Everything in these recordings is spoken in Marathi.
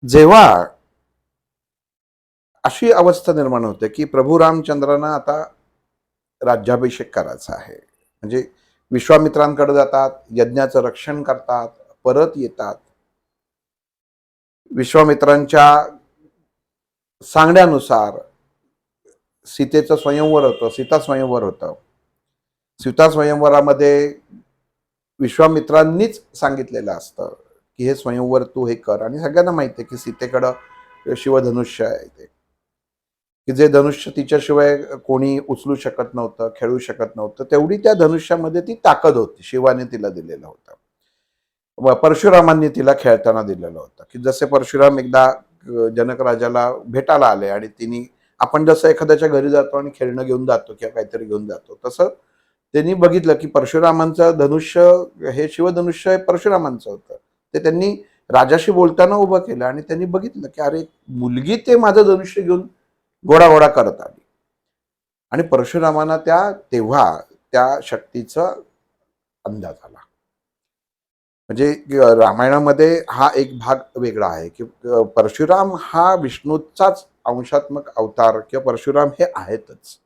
जेव्हा अशी अवस्था निर्माण होते की प्रभू रामचंद्रांना आता राज्याभिषेक करायचा आहे, म्हणजे विश्वामित्रांकडे जातात, यज्ञाचं रक्षण करतात, परत येतात. विश्वामित्रांच्या सांगण्यानुसार सीतेचं स्वयंवर होतं, सीता स्वयंवर होतं. सीता स्वयंवरामध्ये विश्वामित्रांनीच सांगितलेलं असतं की हे स्वयंवर तू हे कर, आणि सगळ्यांना माहिती आहे की सीतेकडं शिवधनुष्य आहे ते, की जे धनुष्य तिच्याशिवाय कोणी उचलू शकत नव्हतं, खेळू शकत नव्हतं. तेवढी त्या धनुष्यामध्ये ती ताकद होती, शिवाने तिला दिलेलं होतं. परशुरामांनी तिला खेळताना दिलेलं होतं, की जसे परशुराम एकदा जनक राजाला भेटायला आले आणि तिने, आपण जसं एखाद्याच्या घरी जातो आणि खेळणं घेऊन जातो किंवा काहीतरी घेऊन जातो, तसं त्यांनी बघितलं की परशुरामांचं धनुष्य हे शिवधनुष्य परशुरामांचं होतं. ते त्यांनी राजाशी बोलताना उभं केलं आणि त्यांनी बघितलं की अरे, मुलगी ते माझं धनुष्य घेऊन घोडा करत आली. आणि परशुरामांना तेव्हा त्या शक्तीचा अंदाज आला. म्हणजे रामायणामध्ये हा एक भाग वेगळा आहे की परशुराम हा विष्णूचाच अंशात्मक अवतार किंवा परशुराम हे आहेतच.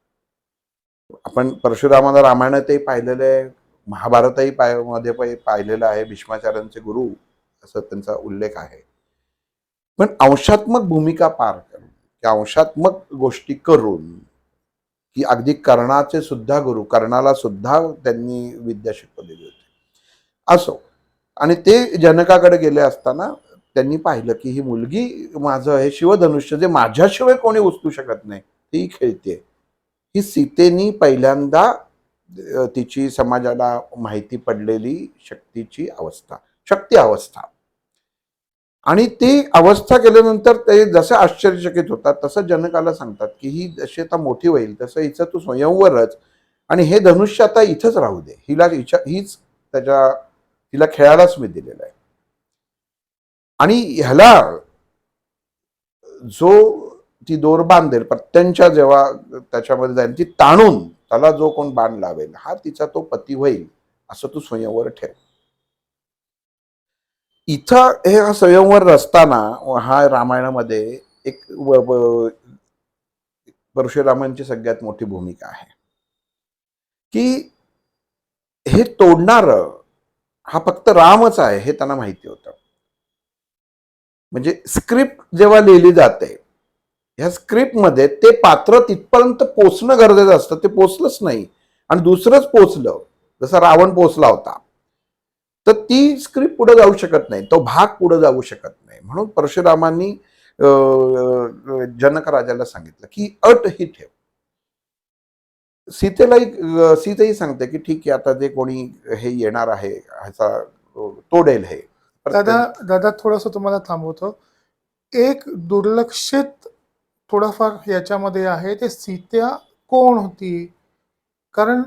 आपण परशुरामाला रामायणातही पाहिलेलं आहे, महाभारतही मध्ये पाहिलेलं आहे. भीष्माचार्यांचे गुरु असं त्यांचा उल्लेख आहे. पण अंशात्मक भूमिका पार करून, अंशात्मक गोष्टी करून, की अगदी कर्णाचे सुद्धा गुरु, कर्णाला सुद्धा त्यांनी विद्या शिकवलेली होती. असो, आणि ते जनकाकडे गेले असताना त्यांनी पाहिलं की ही मुलगी, माझं हे शिवधनुष्य जे माझ्याशिवाय कोणी उचलू शकत नाही, ती खेळते. ही सीतेनी पहिल्यांदा तिची समाजाला माहिती पडलेली शक्तीची अवस्था, शक्ती अवस्था. आणि ती अवस्था केल्यानंतर ते जसं आश्चर्यचकित होतात, तसं जनकाला सांगतात की ही जशी आता मोठी होईल तसं हिचं तू स्वयंवरच, आणि हे धनुष्य आता इथंच राहू दे, हीच त्याच्या, तिला खेळायलाच मी दिलेलं आहे. आणि ह्याला जो ती दोर बांधेल पत्त्यांच्या, जेव्हा त्याच्यामध्ये जाईल ती ताणून, त्याला जो कोण बाण लावेल हा तिचा तो पती होईल, असं तू स्वयंवर ठेव. इथं हे हा स्वयंवर असताना हा रामायणामध्ये एक परशुरामांची सगळ्यात मोठी भूमिका आहे की हे तोडणार हा फक्त रामच आहे हे त्यांना माहिती होतं. म्हणजे स्क्रिप्ट जेव्हा लिहिली जाते, ह्या स्क्रिप्टमध्ये ते पात्र तिथपर्यंत पोचणं गरजेचं असतं. ते पोचलंच नाही आणि दुसरंच पोचलं, जसा रावण पोचला होता, तर ती स्क्रिप्ट पुढे जाऊ शकत नाही, तो भाग पुढे जाऊ शकत नाही. म्हणून परशुरामांनी जनक राजाला सांगितलं की अट ही ठेव. सीतेलाही सीतेही सांगते की ठीक आहे, आता जे कोणी हे येणार आहे ह्याचा तोडेल हे. दादा दादा थोडंसं तुम्हाला थांबवतो. एक दुर्लक्षित थोडंफार याच्यामध्ये आहे, ते सीता कोण होती? कारण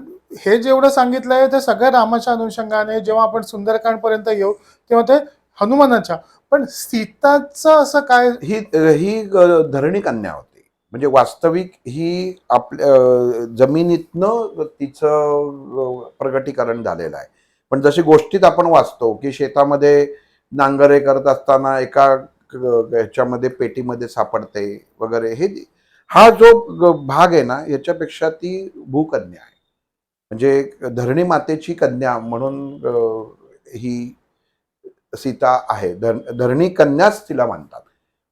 हे जेवढं सांगितलंय ते सगळ्या रामाच्या अनुषंगाने, जेव्हा आपण सुंदरकांडपर्यंत येऊ तेव्हा ते हनुमानाच्या, पण सीताचं असं काय? ही ही धरणी कन्या होती, म्हणजे वास्तविक ही आपल्या जमिनीतनं तिचं प्रगटीकरण झालेलं आहे. पण जशी गोष्टीत आपण वाचतो की शेतामध्ये नांगरे करत असताना एका ह्याच्यामध्ये पेटीमध्ये सापडते वगैरे, हे हा जो भाग आहे ना, याच्यापेक्षा ती भूकन्या आहे. म्हणजे धरणी मातेची कन्या म्हणून ही सीता आहे. धरणी कन्याच तिला मानतात.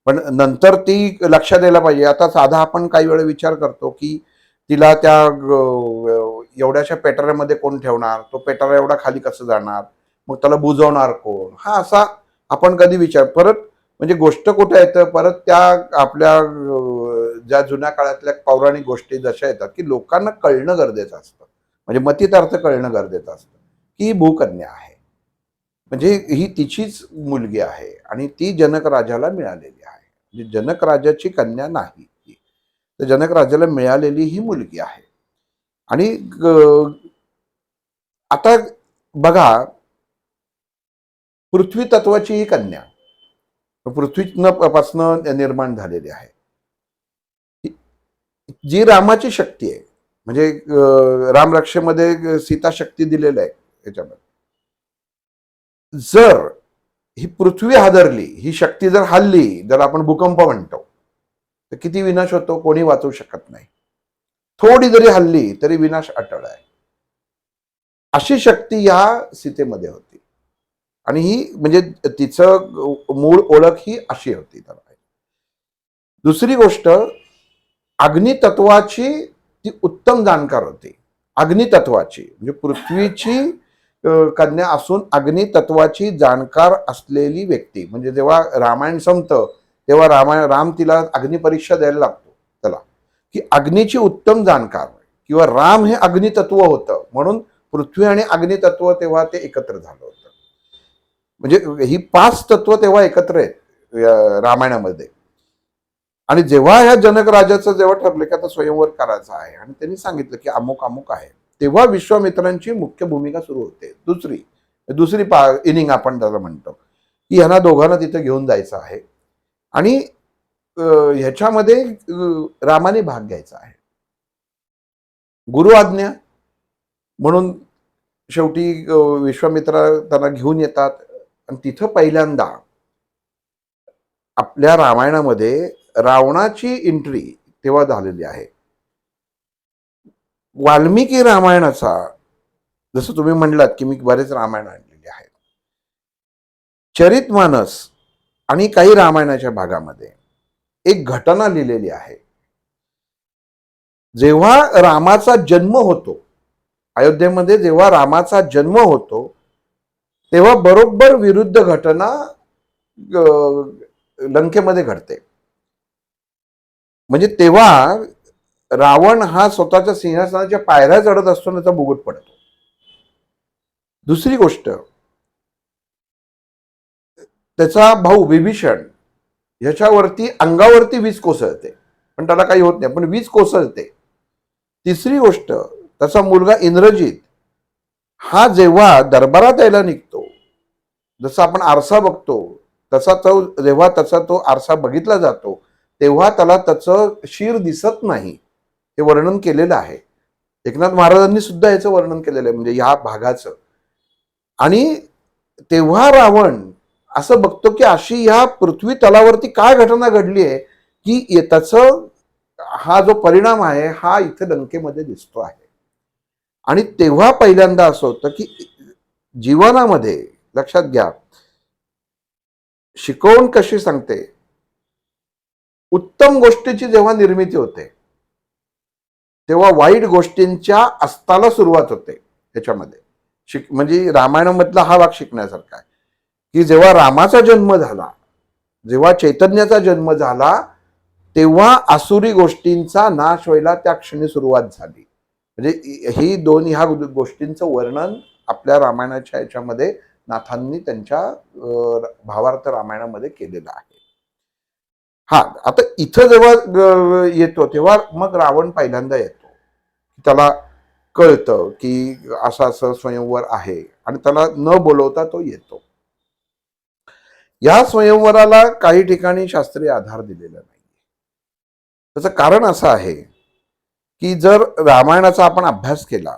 पण नंतर ती लक्षात द्यायला पाहिजे. आता साधा आपण काही वेळा विचार करतो की तिला त्या एवढ्याशा पेटाऱ्यामध्ये कोण ठेवणार, तो पेटारा एवढा खाली कसं जाणार, मग त्याला बुजवणार कोण, हा असा आपण कधी विचार परत, म्हणजे गोष्ट कुठे येतं परत त्या आपल्या ज्या जुन्या काळातल्या पौराणिक गोष्टी जशा येतात की लोकांना कळणं गरजेचं असतं, म्हणजे मतितार्थ कळणं गरजेचं असतं की ही भूकन्या आहे, म्हणजे ही तिचीच मुलगी आहे आणि ती जनक राजाला मिळालेली आहे. म्हणजे जनक राजाची कन्या नाही, तर जनक राजाला मिळालेली ही मुलगी आहे. आणि आता बघा, पृथ्वी तत्वाची ही कन्या पृथ्वीपासून निर्माण झालेली आहे, जी रामाची शक्ती आहे. म्हणजे रामरक्षेमध्ये सीता शक्ती दिलेलं आहे याच्यामध्ये. जर ही पृथ्वी हादरली, ही शक्ती जर हल्ली, ज्याला आपण भूकंप म्हणतो, तर किती विनाश होतो कोणी वाचवू शकत नाही. थोडी जरी हल्ली तरी विनाश अटळ आहे. अशी शक्ती या सीतेमध्ये होती. आणि ही म्हणजे तिचं मूळ ओळख ही अशी होती. दुसरी गोष्ट, अग्नितत्वाची ती उत्तम जाणकार होती. अग्नितत्वाची म्हणजे पृथ्वीची कन्या असून अग्नितत्वाची जाणकार असलेली व्यक्ती. म्हणजे जेव्हा रामायण संपतं तेव्हा राम तिला अग्निपरीक्षा द्यायला लागतो त्याला, की अग्नीची उत्तम जाणकार, किंवा राम हे अग्नितत्व होतं म्हणून पृथ्वी आणि अग्नितत्व तेव्हा ते एकत्र झालं होतं. म्हणजे ही 5 तत्व तेव्हा एकत्र आहेत रामायणामध्ये. आणि जेव्हा ह्या जनक राजाचं जेव्हा ठरलं की आता स्वयंवर करायचा आहे आणि त्यांनी सांगितलं की अमुक अमुक आहे, तेव्हा विश्वामित्रांची मुख्य भूमिका सुरू होते. दुसरी इनिंग आपण त्याला म्हणतो, की ह्यांना दोघांना तिथे घेऊन जायचं आहे आणि ह्याच्यामध्ये रामाने भाग घ्यायचा आहे. गुरु आज्ञा म्हणून शेवटी विश्वामित्र त्यांना घेऊन येतात आणि तिथं पहिल्यांदा आपल्या रामायणामध्ये रावणाची एंट्री तेव्हा झालेली आहे. वाल्मिकी रामायणाचा, जसं तुम्ही म्हणलात की मी बरेच रामायण आणलेले आहेत, चरितमानस आणि काही रामायणाच्या भागामध्ये एक घटना लिहिलेली आहे. जेव्हा रामाचा जन्म होतो अयोध्येमध्ये, जेव्हा रामाचा जन्म होतो तेव्हा बरोबर विरुद्ध घटना लंकेमध्ये घडते. म्हणजे तेव्हा रावण हा स्वतःच्या सिंहासनाच्या पायऱ्या चढत असतो, त्याचा मुकुट पडतो. दुसरी गोष्ट, त्याचा भाऊ विभीषण ह्याच्यावरती अंगावरती वीज कोसळते, पण त्याला काही होत नाही, पण वीज कोसळते. तिसरी गोष्ट, त्याचा मुलगा इंद्रजित हा जेव्हा दरबारात यायला निघतो, जसं आपण आरसा बघतो तसा तो, जेव्हा त्याचा तो आरसा बघितला जातो तेव्हा त्याला त्याचं शिर दिसत नाही, हे वर्णन केलेलं आहे. एकनाथ महाराजांनी सुद्धा याचं वर्णन केलेलं आहे, म्हणजे ह्या भागाचं. आणि तेव्हा रावण असं बघतो की अशी ह्या पृथ्वी तलावरती काय घटना घडली आहे की त्याचं हा जो परिणाम आहे हा इथे लंकेमध्ये दिसतो आहे. आणि तेव्हा पहिल्यांदा असं होतं की जीवनामध्ये, लक्षात घ्या, शिकवण कशी सांगते, उत्तम गोष्टीची जेव्हा निर्मिती होते तेव्हा वाईट गोष्टींच्या अस्ताला सुरुवात होते. त्याच्यामध्ये म्हणजे रामायणामधला हा भाग शिकण्यासारखा आहे की जेव्हा रामाचा जन्म झाला, जेव्हा चैतन्याचा जन्म झाला, तेव्हा आसुरी गोष्टींचा नाश व्हायला त्या क्षणी सुरुवात झाली. म्हणजे ही दोन ह्या गोष्टींचं वर्णन आपल्या रामायणाच्या याच्यामध्ये नाथांनी त्यांच्या भावार्थ रामायणामध्ये केलेलं आहे. हा, आता इथं जेव्हा येतो तेव्हा मग रावण पहिल्यांदा येतो. त्याला कळतं की असं असं स्वयंवर आहे आणि त्याला न बोलवता तो येतो. या स्वयंवराला काही ठिकाणी शास्त्रीय आधार दिलेला नाही. त्याचं कारण असं आहे की जर रामायणाचा आपण अभ्यास केला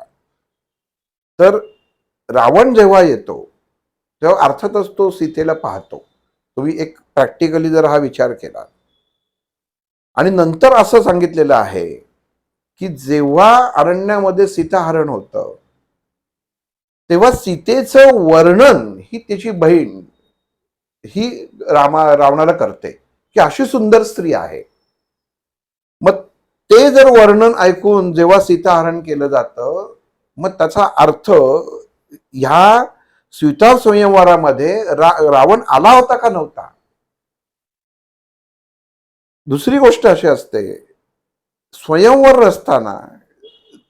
तर रावण जेव्हा येतो तेव्हा अर्थातच तो सीतेला पाहतो. तुम्ही एक प्रॅक्टिकली जर हा विचार केला, आणि नंतर असं सांगितलेलं आहे की जेव्हा अरण्यामध्ये सीताहरण होतं तेव्हा सीतेचं वर्णन ही त्याची बहीण ही रावणाला करते की अशी सुंदर स्त्री आहे. मग ते जर वर्णन ऐकून जेव्हा सीताहरण केलं जातं, मग त्याचा अर्थ ह्या सीता स्वयंवरामध्ये रावण आला होता का नव्हता. दुसरी गोष्ट अशी असते, स्वयंवर रचताना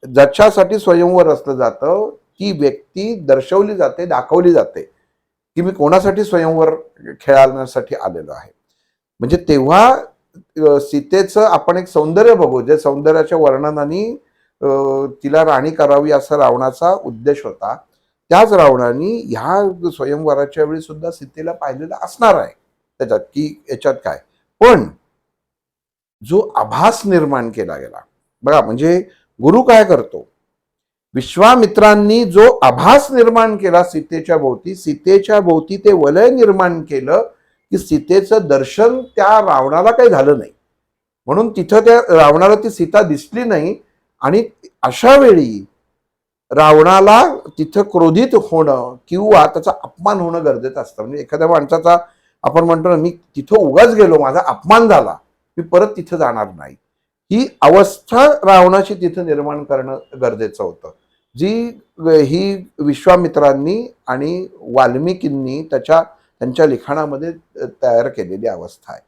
ज्याच्यासाठी स्वयंवर रचलं जातं ती व्यक्ती दर्शवली जाते, दाखवली जाते की मी कोणासाठी स्वयंवर खेळण्यासाठी आलेलो आहे. म्हणजे तेव्हा सीतेचं आपण एक सौंदर्य बघू, जे सौंदर्याच्या वर्णनाने तिला राणी करावी असा रावणाचा उद्देश होता. त्याच रावणाने ह्या स्वयंवराच्या वेळी सुद्धा सीतेला पाहिलेलं असणार आहे त्याच्यात, की याच्यात काय. पण जो आभास निर्माण केला गेला बघा, म्हणजे गुरु काय करतो, विश्वामित्रांनी जो आभास निर्माण केला सीतेच्या भोवती ते वलय निर्माण केलं की सीतेचं दर्शन त्या रावणाला काही झालं नाही, म्हणून तिथं त्या रावणाला ती सीता दिसली नाही. आणि अशा वेळी रावणाला तिथं क्रोधित होणं किंवा त्याचा अपमान होणं गरजेचं असतं. म्हणजे एखाद्या माणसाचा आपण म्हणतो ना, मी तिथं उगाच गेलो, माझा अपमान झाला, मी परत तिथं जाणार नाही, ही अवस्था रावणाची तिथं निर्माण करणं गरजेचं होतं, जी ही विश्वामित्रांनी आणि वाल्मिकींनी त्यांच्या लिखाणामध्ये तयार केलेली अवस्था आहे.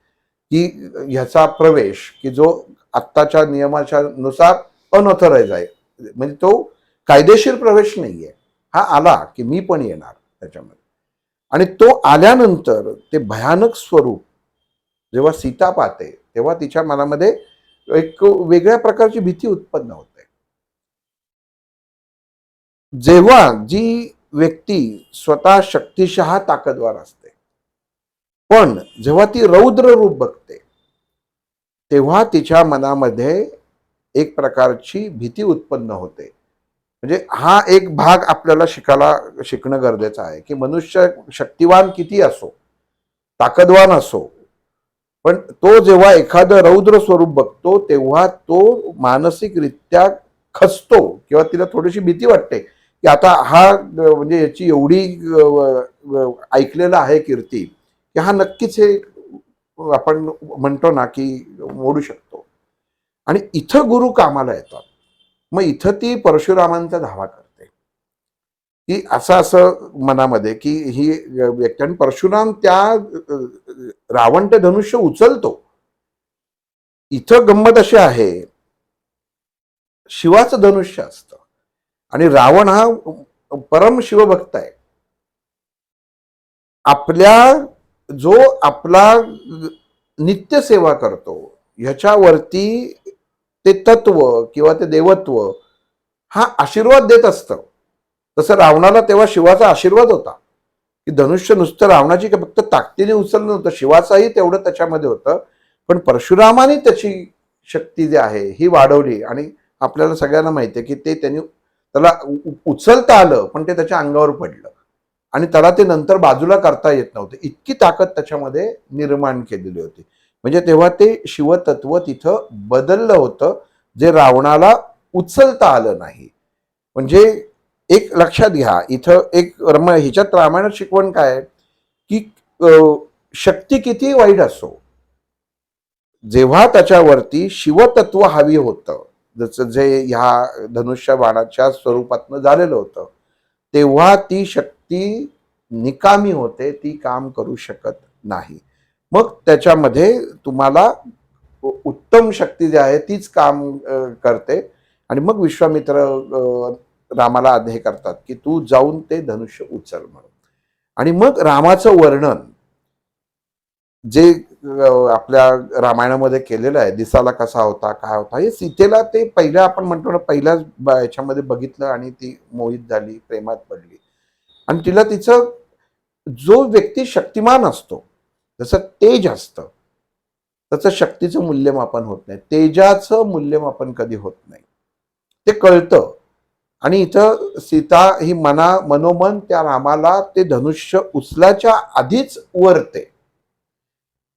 की ह्याचा प्रवेश की जो आत्ताच्या नियमाच्या नुसार अनऑथराइज आहे, म्हणजे तो कायदेशीर प्रवेश नाहीये. हा आला की मी पण येणार त्याच्यामध्ये. आणि तो आल्यानंतर ते भयानक स्वरूप जेव्हा सीता पाहते तेव्हा तिच्या मनामध्ये एक वेगळ्या प्रकारची भीती उत्पन्न होते. जेव्हा जी व्यक्ती स्वतः शक्तिशः ताकदवार असते, पण जेव्हा ती रौद्र रूप बघते तेव्हा तिच्या मनामध्ये एक प्रकारची भीती उत्पन्न होते. म्हणजे हा एक भाग आपल्याला शिकणं गरजेचं आहे की मनुष्य शक्तिवान किती असो, ताकदवान असो, पण तो जेव्हा एखादं रौद्र स्वरूप बघतो तेव्हा तो मानसिकरित्या खचतो किंवा तिला थोडीशी भीती वाटते की आता हा म्हणजे याची एवढी ऐकलेलं आहे कीर्ती की हा नक्कीच हे आपण म्हणतो ना की मोडू शकतो. आणि इथं गुरु कामाला येतात. मग इथं ती परशुरामांचा धावा करते की असं मनामध्ये की ही व्यक्ती, आणि परशुराम त्या रावण ते धनुष्य उचलतो. इथं गंमत अशी आहे, शिवाचं धनुष्य असतं आणि रावण हा परम शिवभक्त आहे. आपला नित्य सेवा करतो ह्याच्यावरती ते तत्व किंवा ते देवत्व हा आशीर्वाद देत असतं. तसं रावणाला तेव्हा शिवाचा आशीर्वाद होता की धनुष्य नुसतं रावणाची फक्त ताकदीने उचललं नव्हतं, शिवाचाही तेवढं त्याच्यामध्ये होतं. पण परशुरामाने त्याची शक्ती जी आहे ही वाढवली. आणि आपल्याला सगळ्यांना माहिती आहे की त्याला उचलता आलं पण ते त्याच्या अंगावर पडलं आणि त्याला ते नंतर बाजूला करता येत नव्हतं. इतकी ताकद त्याच्यामध्ये निर्माण केलेली होती. म्हणजे तेव्हा ते शिवतत्व तिथं बदललं होतं, जे रावणाला उचलता आलं नाही. म्हणजे एक लक्षात घ्या, इथं ह्याच्यात रामायणात शिकवण काय आहे की शक्ती किती वाईट असो, जेव्हा त्याच्यावरती शिवतत्व हवी होतं, जसं जे ह्या धनुष्य बाणाच्या स्वरूपातनं झालेलं होतं, तेव्हा ती शक्ती निकामी होते, ती काम करू शकत नाही. मग त्याच्यामध्ये तुम्हाला उत्तम शक्ती जी आहे तीच काम करते. आणि मग विश्वामित्र रामाला हे करतात की तू जाऊन ते धनुष्य उचल म्हणून. आणि मग रामाचं वर्णन जे आपल्या रामायणामध्ये केलेलं आहे, दिसाला कसा होता, काय होता, हे सीतेला ते पहिल्या आपण म्हणतो ना पहिल्याच याच्यामध्ये बघितलं आणि ती मोहित झाली, प्रेमात पडली. आणि तिला तिचं जो व्यक्ती शक्तिमान असतो, जसं तेज असतं तसं शक्तीचं मूल्यमापन होत नाही, तेजाचं मूल्यमापन कधी होत नाही, ते कळतं. आणि इथं सीता ही मनोमन त्या रामाला ते धनुष्य उचलाच्या आधीच वरते.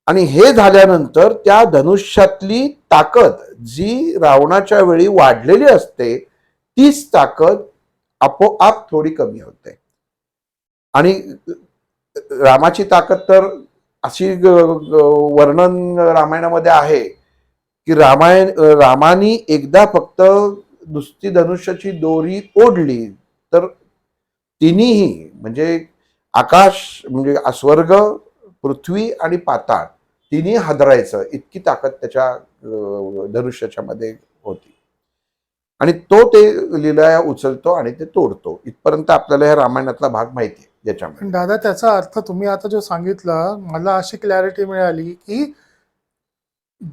आणि हे झाल्यानंतर त्या धनुष्यातली ताकद जी रावणाच्या वेळी वाढलेली असते तीच ताकद आपोआप थोडी कमी होते. आणि रामाची ताकद तर अशी वर्णन रामायणामध्ये आहे की रामानी एकदा फक्त नुसती धनुष्याची दोरी ओढली तर तिन्ही म्हणजे आकाश म्हणजे स्वर्ग, पृथ्वी आणि पाताळ तिन्ही हादरायचं इतकी ताकद त्याच्या धनुष्याच्या मध्ये होती. आणि तो ते लीलया उचलतो आणि ते तोडतो. इथपर्यंत आपल्याला ह्या रामायणातला भाग माहिती आहे. ज्याच्यामध्ये दादा त्याचा अर्थ तुम्ही आता जो सांगितला मला अशी क्लॅरिटी मिळाली की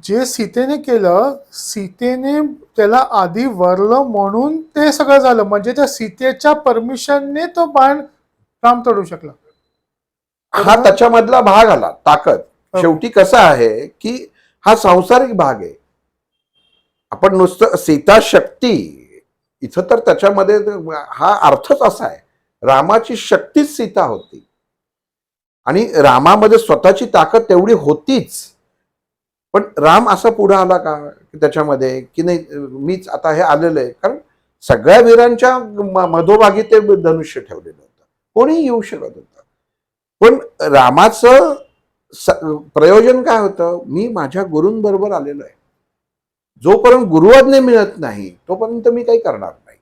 जे सीतेने केलं, सीतेने त्याला आधी वरलं म्हणून ते सगळं झालं. म्हणजे त्या सीतेच्या परमिशनने तो बाण राम तोडू शकला. हा त्याच्यामधला भाग आला ताकद. शेवटी कसं आहे की हा सांसारिक भाग आहे. आपण नुसतं सीता शक्ती इथं तर त्याच्यामध्ये हा अर्थच असा आहे, रामाची शक्तीच सीता होती आणि रामामध्ये स्वतःची ताकद तेवढी होतीच. पण राम असा पुढे आला का की त्याच्यामध्ये की नाही मीच आता हे आलेलं आहे, कारण सगळ्या वीरांच्या मधोभागी ते धनुष्य ठेवलेलं होतं, कोणीही येऊ शकत होतं. पण रामाचं प्रयोजन काय होतं, मी माझ्या गुरूंबरोबर आलेलो आहे, जोपर्यंत गुरुआज्ञा मिळत नाही तोपर्यंत मी काही करणार नाही.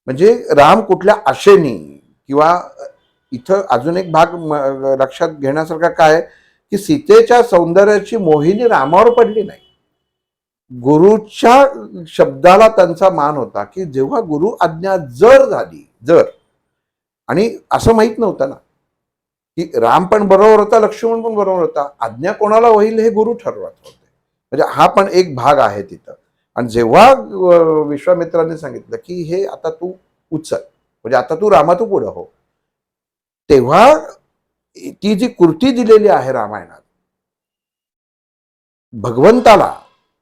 म्हणजे राम कुठल्या आशेनी किंवा इथं अजून एक भाग लक्षात घेण्यासारखा काय आहे, की सीतेच्या सौंदर्याची मोहिनी रामावर पडली नाही, गुरुच्या शब्दाला त्यांचा मान होता, की जेव्हा गुरु आज्ञा जर झाली, जर, आणि असं माहित नव्हतं ना की राम पण बरोबर होता, लक्ष्मण पण बरोबर होता, आज्ञा कोणाला होईल हे गुरु ठरवत होते. म्हणजे हा पण एक भाग आहे तिथं. आणि जेव्हा विश्वामित्रांनी सांगितलं की हे आता तू उचल, म्हणजे आता तू रामा तू पुढं हो, तेव्हा ती जी कृती दिलेली आहे रामायणात, भगवंताला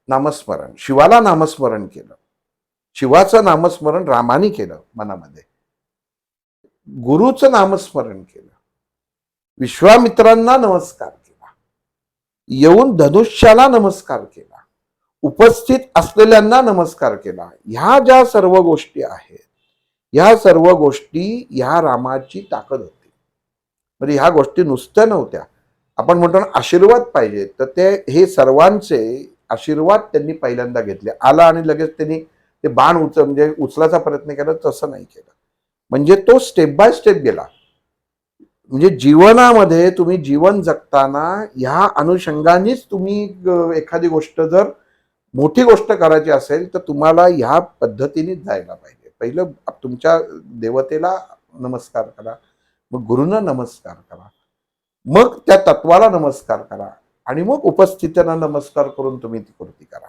नामस्मरण, शिवाला नामस्मरण केलं, शिवाचं नामस्मरण रामाने केलं मनामध्ये, गुरुचं नामस्मरण केलं, विश्वामित्रांना नमस्कार केला, येऊन धनुष्याला नमस्कार केला, उपस्थित असलेल्यांना नमस्कार केला. ह्या ज्या सर्व गोष्टी आहेत, ह्या सर्व गोष्टी ह्या रामाची ताकद होती. म्हणजे ह्या गोष्टी नुसत्या नव्हत्या. आपण म्हणतो ना आशीर्वाद पाहिजे, तर ते हे सर्वांचे आशीर्वाद त्यांनी पहिल्यांदा घेतले. आला आणि लगेच त्यांनी ते बाण म्हणजे उचलायचा प्रयत्न केला, तसं नाही केलं. म्हणजे तो स्टेप बाय स्टेप गेला. म्हणजे जीवनामध्ये तुम्ही जीवन जगताना ह्या अनुषंगानेच तुम्ही एखादी गोष्ट जर मोठी गोष्ट करायची असेल तर तुम्हाला ह्या पद्धतीनेच जायला पाहिजे. पहिलं तुमच्या देवतेला नमस्कार करा, मग गुरूंना नमस्कार करा, मग त्या तत्वाला नमस्कार करा, आणि मग उपस्थितांना नमस्कार करून तुम्ही ती कृती करा.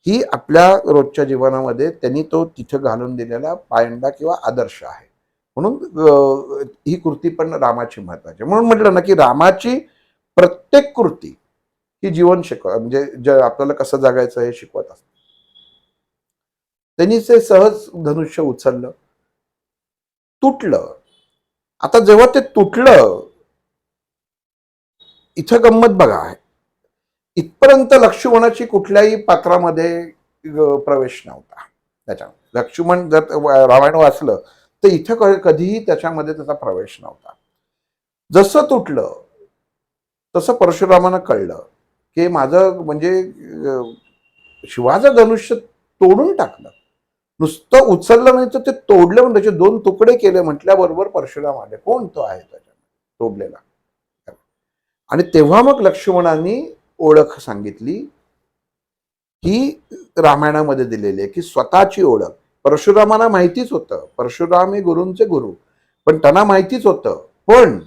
ही आपल्या रोजच्या जीवनामध्ये त्यांनी तो तिथं घालून दिलेला पायंडा किंवा आदर्श आहे. म्हणून ही कृती पण रामाची महत्वाची. म्हणून म्हटलं ना की रामाची प्रत्येक कृती ही जीवन म्हणजे आपल्याला कसं जगायचं हे शिकवत असतं. त्यांनी ते सहज धनुष्य उचललं, तुटलं. आता जेव्हा ते तुटलं, इथं गंमत बघा, इथपर्यंत लक्ष्मणाची कुठल्याही पात्रामध्ये प्रवेश नव्हता त्याच्यामध्ये. लक्ष्मण जर रामायण वाचलं तर इथं कधीही त्याच्यामध्ये त्याचा प्रवेश नव्हता. जसं तुटलं तसं परशुरामानं कळलं की माझं म्हणजे शिवाचं धनुष्य तोडून टाकलं, नुसतं उचललं नाही तर ते तोडलं, म्हणजे त्याचे 2 तुकडे केले म्हटल्याबरोबर परशुराम आले, कोण तो आहे त्याच्यामध्ये तोडलेला. आणि तेव्हा मग लक्ष्मणांनी ओळख सांगितली, ही रामायणामध्ये दिलेली आहे की स्वतःची ओळख. परशुरामांना माहितीच होतं, परशुराम हे गुरूंचे गुरु, पण त्यांना माहितीच होतं. पण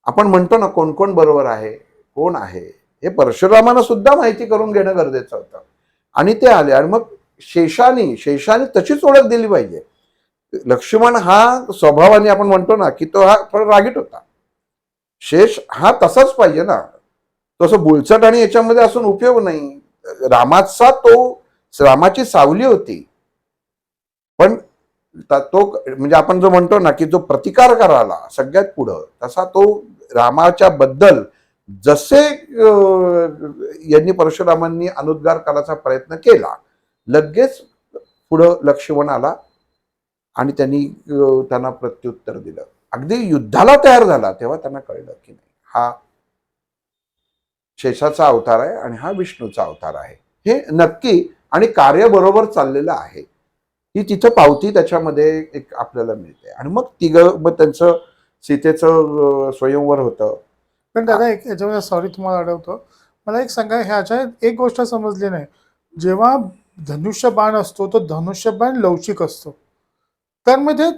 आपण म्हणतो ना कोण कोण बरोबर आहे, कोण आहे, हे परशुरामांना सुद्धा माहिती करून घेणं गरजेचं होतं. आणि ते आले, आणि मग शेषाने तशीच ओळख दिली पाहिजे. लक्ष्मण हा स्वभावाने आपण म्हणतो ना की तो हा थोडा रागीट होता, शेष हा तसाच पाहिजे ना, तसं बोलचट आणि याच्यामध्ये असून उपयोग नाही. रामाची सावली होती, पण तो म्हणजे आपण जो म्हणतो ना की जो प्रतिकार करायला सगळ्यात पुढं, तसा तो रामाच्या बद्दल जसे यांनी परशुरामांनी अनुद्गार करायचा प्रयत्न केला, लगेच पुढं लक्ष्मण आला आणि त्यांना प्रत्युत्तर दिलं. अगदी युद्धाला तयार झाला तेव्हा त्यांना कळलं की नाही, हा शेषाचा अवतार आहे आणि हा विष्णूचा अवतार आहे, हे नक्की, आणि कार्य बरोबर चाललेलं आहे, ही तिथं पावती त्याच्यामध्ये एक आपल्याला मिळते. आणि मग मग त्यांचं सीतेचं स्वयंवर होतं. पण दादा एक याच्यामध्ये सॉरी तुम्हाला अडवतो, मला एक सांगा, ह्याच्यात एक गोष्ट समजली नाही. जेव्हा धनुष्य बाण असतो तो धनुष्य बाण लवचिक असतो, तर म्हणजे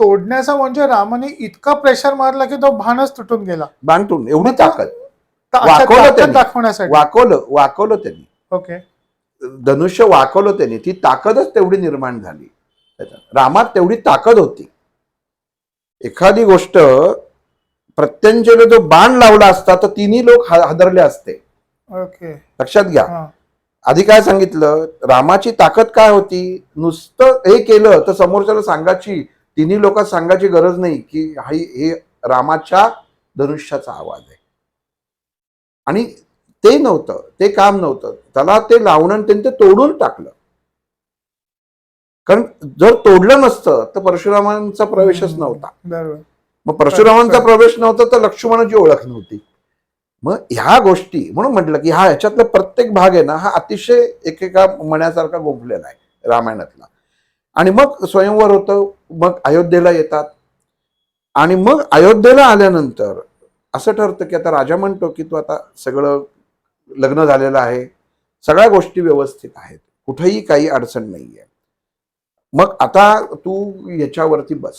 तोडण्याचा म्हणजे रामाने इतका प्रेशर मारला की तो बाणच तुटून गेला. बांधून एवढी मग तो- ताकद अच्छा, वाकवलं ताकद त्यांनी, दाखवण्यासाठी. वाकवलं त्यांनी, ओके. धनुष्य वाकवलं त्यांनी, ती ताकदच तेवढी निर्माण झाली त्याच्यात. रामात तेवढी ताकद होती. एखादी गोष्ट प्रत्यंचेला जो बाण लावला असता तर तिन्ही लोक हादरले असते. ओके. लक्षात घ्या, हा. आधी काय सांगितलं, रामाची ताकद काय होती, नुसतं हे केलं तर समोरच्याला सांगायची, तिन्ही लोकात सांगायची गरज नाही की हे रामाच्या धनुष्याचा आवाज आहे. आणि ते नव्हतं, ते काम नव्हतं, त्याला ते लावणं आणि त्यांनी ते तोडून टाकलं. कारण जर तोडलं नसतं तर परशुरामांचा प्रवेशच नव्हता. बरोबर. मग परशुरामांचा प्रवेश नव्हता तर लक्ष्मणाची ओळख नव्हती. मग ह्या गोष्टी म्हणून म्हटलं की हा ह्याच्यातला प्रत्येक भाग आहे ना, हा अतिशय एकेका मण्यासारखा गोंफलेला आहे रामायणातला. आणि मग स्वयंवर होतं, मग अयोध्येला येतात. आणि मग अयोध्येला आल्यानंतर असं ठरतं की आता राजा म्हणतो की तू आता सगळं लग्न झालेलं आहे, सगळ्या गोष्टी व्यवस्थित आहेत, कुठेही काही अडचण नाहीये. मग आता तू याच्यावरती बस,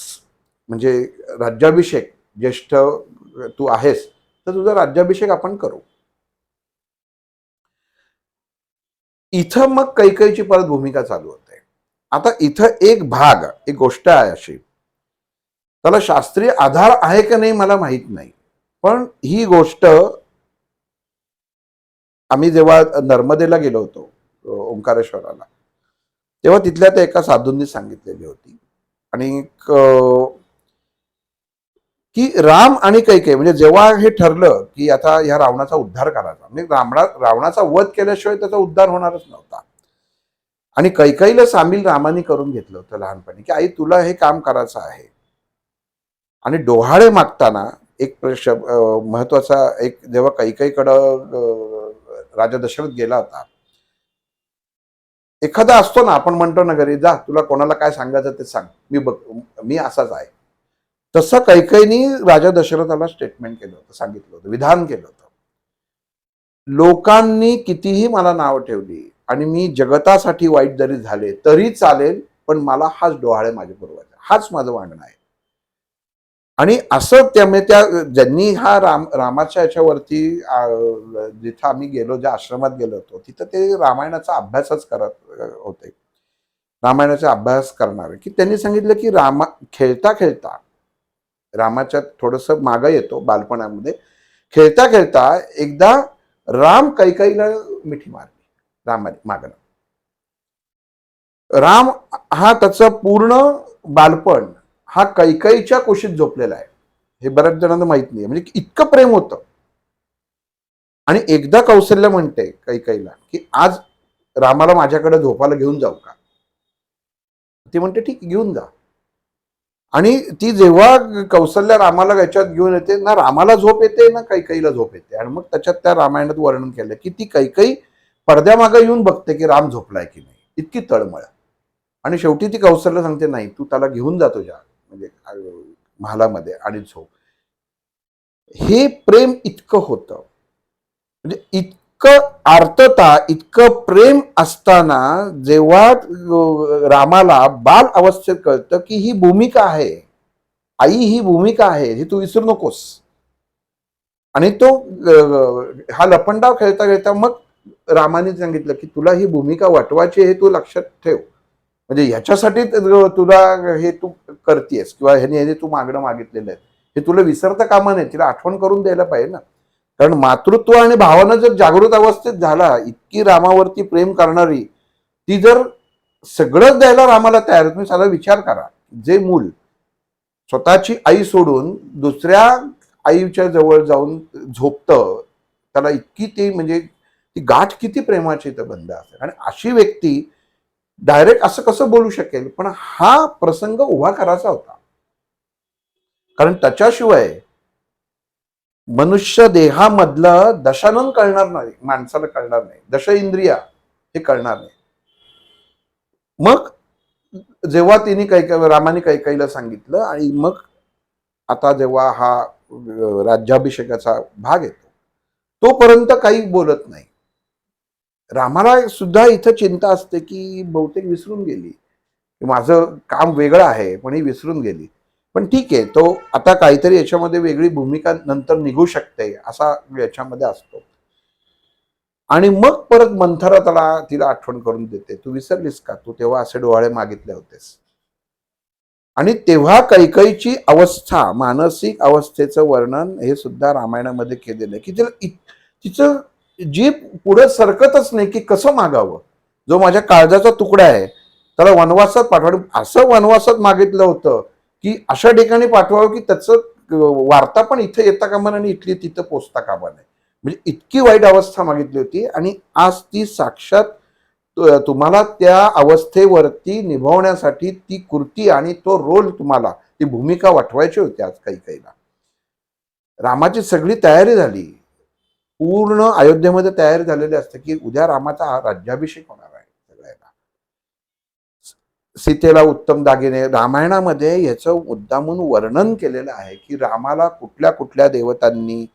म्हणजे राज्याभिषेक, ज्येष्ठ तू आहेस तर तुझा राज्याभिषेक आपण करू. इथं मग कैकेयीची परत भूमिका चालू होते. आता इथं एक गोष्ट आहे अशी, त्याला शास्त्रीय आधार आहे का नाही मला माहित नाही, पण ही गोष्ट आम्ही जेव्हा नर्मदेला गेलो होतो ओंकारेश्वराला, तेव्हा तिथल्या त्या एका साधूंनी सांगितलेली होती. आणि की राम आणि कैकेयी म्हणजे जेव्हा हे ठरलं की आता ह्या रावणाचा उद्धार करायचा, म्हणजे रावणाचा वध केल्याशिवाय त्याचा उद्धार होणारच नव्हता. आणि कैकेयीला सामील रामाने करून घेतलं होतं लहानपणी, की आई तुला हे काम करायचं आहे. आणि डोहाळे मागताना एक महत्वाचा एक, जेव्हा कैकेयीकडं राजा दशरथ गेला होता, एखादा असतो ना, आपण म्हणतो ना घरी, जा तुला कोणाला काय सांगायचं ते सांग, मी असाच आहे. तसं कैकेयीनी राजा दशरथाला स्टेटमेंट केलं होतं, सांगितलं होतं, विधान केलं होतं. लोकांनी कितीही मला नाव ठेवली आणि मी जगतासाठी वाईट जरी झाले तरी चालेल, पण मला हाच डोहाळे माझे पूर्वज, हाच माझं वागणं आहे. आणि असं त्यामुळे त्या ज्यांनी हा रामाच्या याच्यावरती जिथं आम्ही गेलो, ज्या आश्रमात गेलो होतो, तिथं ते रामायणाचा अभ्यासच करत होते, रामायणाचा अभ्यास करणारे, की त्यांनी सांगितलं की खेळता खेळता रामाच्या थोडस मागं येतो बालपणामध्ये, खेळता खेळता एकदा राम कैकेयीला मिठी मारली, मागणं. राम हा त्याचं पूर्ण बालपण हा कैकेयीच्या कुशीत झोपलेला आहे, हे बऱ्याच जणांना माहित नाही, म्हणजे इतकं प्रेम होतं. आणि एकदा कौशल्य म्हणते कैकेयीला की आज रामाला माझ्याकडे झोपायला घेऊन जाऊ का. ती म्हणते ठीक घेऊन जा. आणि ती जेव्हा कौशल्य रामाला याच्यात घेऊन येते ना, रामाला झोप येते ना कैकेयीला झोप येते. आणि मग त्याच्यात त्या रामायणात वर्णन केलं की ती कैकेयी पडद्यामागे येऊन बघते की राम झोपलाय की नाही, इतकी तळमळ. आणि शेवटी ती कौशल्य सांगते नाही, तू त्याला घेऊन जा तुझ्या म्हणजे महालामध्ये आणि झोप. हे प्रेम इतकं होतं, म्हणजे इतकं आर्तता, इतकं प्रेम असताना जेव्हा रामाला बाल अवस्थेत कळतं की ही भूमिका आहे, आई ही भूमिका आहे, हे तू विसरू नकोस. आणि तो हा लपंडाव खेळता खेळता मग रामाने सांगितलं की तुला ही भूमिका वटवायची हे तू लक्षात ठेव, म्हणजे ह्याच्यासाठी तुला हे तू करतेस किंवा ह्याने तू मागणं मागितलेलं आहे, हे तुला विसरता कामा नये, तिला आठवण करून द्यायला पाहिजे ना. कारण मातृत्व आणि भावना जर जागृत अवस्थेत झाला, इतकी रामावरती प्रेम करणारी, ती जर सगळंच द्यायला रामाला तयार, तुम्ही साधा विचार करा, जे मूल स्वतःची आई सोडून दुसऱ्या आईच्या जवळ जाऊन झोपतं, त्याला इतकी ती म्हणजे ती गाठ किती प्रेमाची तर बंध असेल. आणि अशी व्यक्ती डायरेक्ट असं कसं बोलू शकेल, पण हा प्रसंग उभा करायचा होता. कारण त्याच्याशिवाय मनुष्य देहामधलं दशानन कळणार नाही, माणसाला कळणार नाही, दश इंद्रिया हे कळणार नाही. मग जेव्हा तिने रामाने कैकेयीला सांगितलं, आणि मग आता जेव्हा हा राज्याभिषेकाचा भाग येतो, तोपर्यंत काही बोलत नाही. रामाला सुद्धा इथं चिंता असते की बहुतेक विसरून गेली, माझं काम वेगळं आहे, पण ही विसरून गेली. पण ठीक आहे, तो आता काहीतरी याच्यामध्ये वेगळी भूमिका नंतर निघू शकते असा याच्यामध्ये असतो. आणि मग परत मंथरा तिला आठवण करून देते, तू विसरलीस का, तू तेव्हा असे डोहाळे मागितले होतेस. आणि तेव्हा कैकेयीची अवस्था, मानसिक अवस्थेचं वर्णन हे सुद्धा रामायणामध्ये केलेलं आहे की तिचं जी पुढे सरकतच नाही की कसं मागावं. जो माझ्या काळजाचा तुकडा आहे त्याला वनवासात पाठवणं, असं वनवासात मागितलं होतं की अशा ठिकाणी पाठवावं की त्याचं वार्ता पण इथे येता कामा नये आणि इथली तिथं पोचता कामा नये. म्हणजे इतकी वाईट अवस्था मागितली होती आणि आज ती साक्षात तुम्हाला त्या अवस्थेवरती निभावण्यासाठी ती कृती आणि तो रोल तुम्हाला ती भूमिका वठवायची होती आज काही काहीला. रामाची सगळी तयारी झाली. पूर्ण अयोध्येमध्ये तयारी झालेली असते की उद्या रामाचा हा राज्याभिषेक होणार आहे सगळ्यांना. सीतेला उत्तम दागिने, रामायणामध्ये याचं मुद्दामून वर्णन केलेलं आहे की रामाला कुठल्या कुठल्या देवतांनी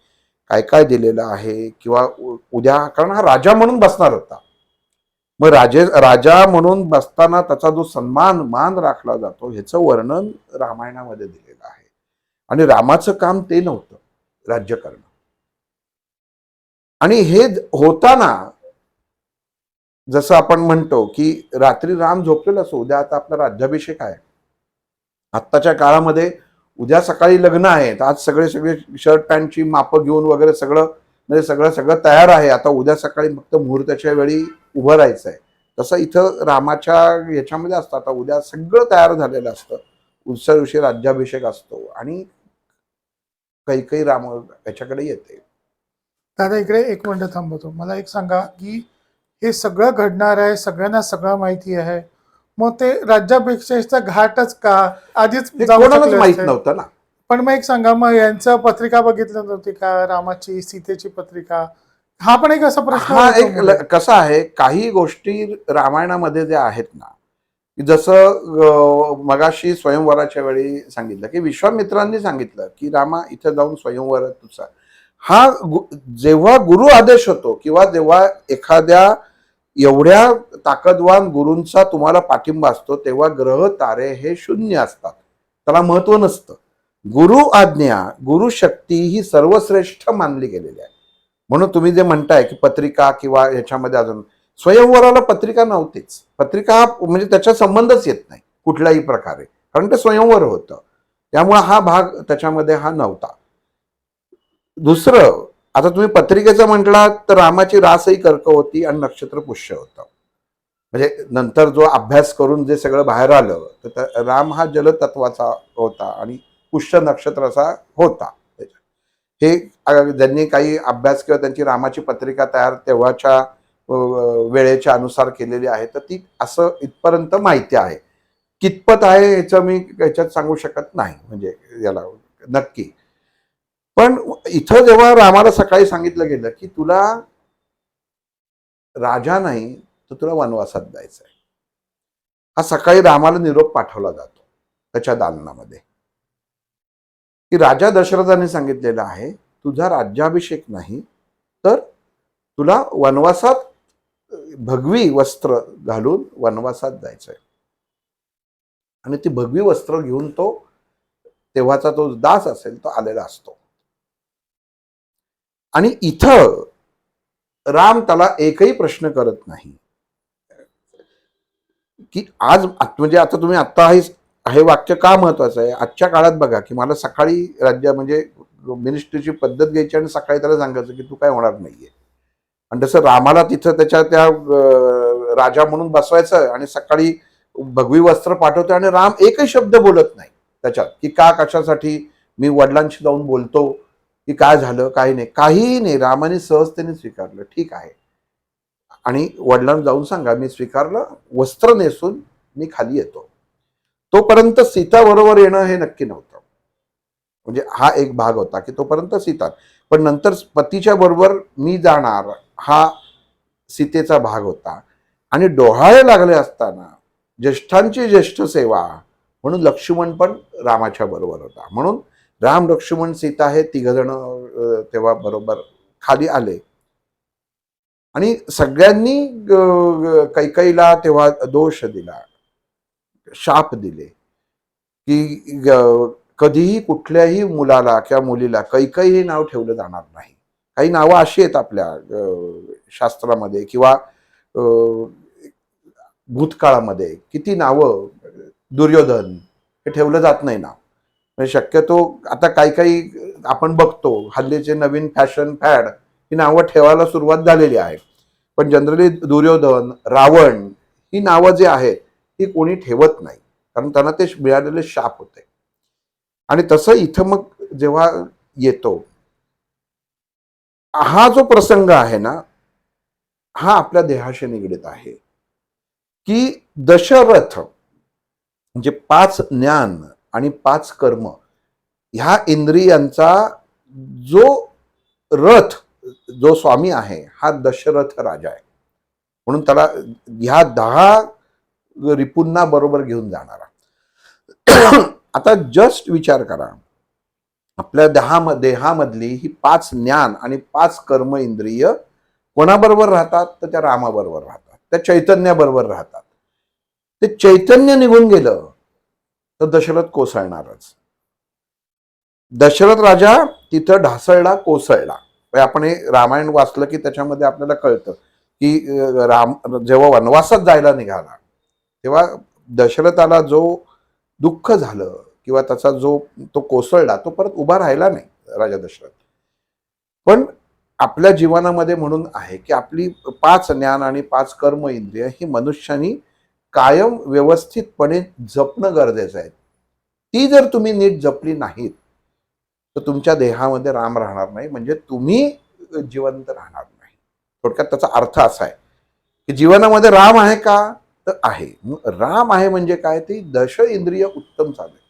काय काय दिलेलं आहे किंवा उद्या, कारण हा राजा म्हणून बसणार होता. मग राजा म्हणून बसताना त्याचा जो सन्मान मान राखला जातो ह्याचं वर्णन रामायणामध्ये दिलेलं आहे. आणि रामाचं काम ते नव्हतं, राज्य करणं. आणि हे होताना जसं आपण म्हणतो की रात्री राम झोपलेला असो, उद्या आता आपला राज्याभिषेक आहे. आत्ताच्या काळामध्ये उद्या सकाळी लग्न आहे, आज सगळे सगळे शर्ट पॅन्टची मापं घेऊन वगैरे सगळं, म्हणजे सगळं सगळं तयार आहे. आता उद्या सकाळी फक्त मुहूर्ताच्या वेळी उभं राहायचं आहे. तसं इथं रामाच्या याच्यामध्ये असतं. आता उद्या सगळं तयार झालेलं असतं. उत्सव दिवशी राज्याभिषेक असतो आणि काही काही राम याच्याकडे येते. दादा इकडे एक मिनिट थांबवतो. मला एक सांगा की हे सगळं घडणार आहे, सगळ्यांना सगळं माहिती आहे, मग ते राज्याभिषेकचा घाटच का आधीच हे जाऊ कोणालाच शकले माहित असते? नव्हतं ना. पण मग एक सांगा, मग यांचं पत्रिका बघितलं नव्हती का, रामाची सीतेची पत्रिका? हा पण एक असा प्रश्न हा होतो एक मध्ये. कसा आहे, काही गोष्टी रामायणामध्ये ज्या आहेत ना, की जसं मगाशी स्वयंवराच्या वेळी सांगितलं की विश्वामित्रांनी सांगितलं की रामा इथं जाऊन स्वयंवर तुझा हा जेव्हा गुरु आदेश होतो किंवा जेव्हा एखाद्या एवढ्या ताकदवान गुरूंचा तुम्हाला पाठिंबा असतो तेव्हा ग्रह तारे हे शून्य असतात, त्याला महत्व नसतं. गुरु आज्ञा, गुरु शक्ती ही सर्वश्रेष्ठ मानली गेलेली आहे. म्हणून तुम्ही जे म्हणताय की पत्रिका किंवा याच्यामध्ये अजून स्वयंवराला पत्रिका नव्हतीच. पत्रिका म्हणजे त्याचा संबंधच येत नाही कुठल्याही प्रकारे, कारण ते स्वयंवर होतं. त्यामुळे हा भाग त्याच्यामध्ये हा नव्हता. दुसरं, आता तुम्ही पत्रिकेचं म्हटलात तर रामाची रासही कर्क होती आणि नक्षत्र पुष्य होतं. म्हणजे नंतर जो अभ्यास करून जे सगळं बाहेर आलं तर राम हा जलतत्वाचा होता आणि पुष्य नक्षत्राचा होता. हे ज्यांनी काही अभ्यास किंवा त्यांची रामाची पत्रिका तयार तेव्हाच्या वेळेच्या अनुसार केलेली आहे तर ती असं इथपर्यंत माहिती आहे. कितपत आहे याचं मी याच्यात सांगू शकत नाही, म्हणजे याला नक्की. पण इथं जेव्हा रामाला सकाळी सांगितलं गेलं की तुला राजा नाही तर तुला वनवासात जायचं आहे, हा सकाळी रामाला निरोप पाठवला जातो त्याच्या दालनामध्ये की राजा दशरथाने सांगितलेलं आहे तुझा राज्याभिषेक नाही तर तुला वनवासात भगवी वस्त्र घालून वनवासात जायचंय. आणि ती भगवी वस्त्र घेऊन तो तेव्हाचा तो दास असेल तो आलेला असतो. आणि इथं राम त्याला एकही प्रश्न करत नाही की आज म्हणजे आता तुम्ही आता हे वाक्य का महत्वाचं आहे. आजच्या काळात बघा की मला सकाळी राज्य म्हणजे मिनिस्ट्रीची पद्धत घ्यायची आणि सकाळी त्याला सांगायचं की तू काय होणार नाहीये. आणि तसं रामाला तिथं त्याच्या त्या राजा म्हणून बसवायचं आणि सकाळी भगवी वस्त्र पाठवतो आणि राम एकही शब्द बोलत नाही त्याच्यात की का कशासाठी मी वडिलांशी जाऊन बोलतो की काय झालं काही नाही, काहीही नाही. रामाने सहजतेने स्वीकारलं, ठीक आहे आणि वडिलांना जाऊन सांगा मी स्वीकारलं, वस्त्र नेसून मी खाली येतो. तोपर्यंत सीता बरोबर येणं हे नक्की नव्हतं. म्हणजे हा एक भाग होता की तोपर्यंत सीता, पण नंतर पतीच्या बरोबर मी जाणार हा सीतेचा भाग होता. आणि डोहाळे लागले असताना ज्येष्ठांची ज्येष्ठ सेवा म्हणून लक्ष्मण पण रामाच्या बरोबर होता. म्हणून राम लक्ष्मण सीता हे तिघजण तेव्हा बरोबर खाली आले. आणि सगळ्यांनी कैकईला तेव्हा दोष दिला, शाप दिले की कधीही कुठल्याही मुलाला किंवा मुलीला कैकई हे नाव ठेवलं जाणार नाही. काही नावं अशी आहेत आपल्या शास्त्रामध्ये किंवा भूतकाळामध्ये किती नावं, दुर्योधन हे ठेवलं जात नाही नाव. म्हणजे शक्यतो आता काही काही आपण बघतो हल्लीचे नवीन फॅशन फॅड ही नावं ठेवायला सुरुवात झालेली आहे. पण जनरली दुर्योधन, रावण ही नावं जी आहेत ती कोणी ठेवत नाही, कारण त्यांना ते मिळालेले शाप होते. आणि तसं इथं मग जेव्हा येतो, हा जो प्रसंग आहे ना, हा आपल्या देहाशी निगडीत आहे. की दशरथ म्हणजे 5 ज्ञान आणि 5 कर्म ह्या इंद्रियांचा जो रथ, जो स्वामी आहे, हा दशरथ राजा आहे. म्हणून त्याला ह्या 10 रिपूंना बरोबर घेऊन जाणारा. आता जस्ट विचार करा, आपल्या देहामधली ही 5 ज्ञान आणि 5 कर्म इंद्रिय कोणाबरोबर राहतात? तर त्या रामाबरोबर राहतात, त्या चैतन्याबरोबर राहतात. ते चैतन्य निघून गेलं तर दशरथ कोसळणारच. दशरथ राजा तिथं ढासळला, कोसळला. म्हणजे आपण हे रामायण वाचलं की त्याच्यामध्ये आपल्याला कळतं की राम जेव्हा वनवासात जायला निघाला तेव्हा दशरथाला जो दुःख झालं किंवा त्याचा जो तो कोसळला, तो परत उभा राहिला नाही राजा दशरथ. पण आपल्या जीवनामध्ये म्हणून आहे की आपली 5 ज्ञान आणि 5 कर्म इंद्रिय ही मनुष्यानी कायम व्यवस्थितपणे जपणं गरजेचं आहे. ती जर तुम्ही नीट जपली नाहीत तर तुमच्या देहामध्ये राम राहणार नाही, म्हणजे तुम्ही जिवंत राहणार नाही. थोडक्यात त्याचा अर्थ असा आहे की जीवनामध्ये राम आहे का? तर आहे. मग राम आहे म्हणजे काय? ती दश इंद्रिय उत्तम चालू आहे.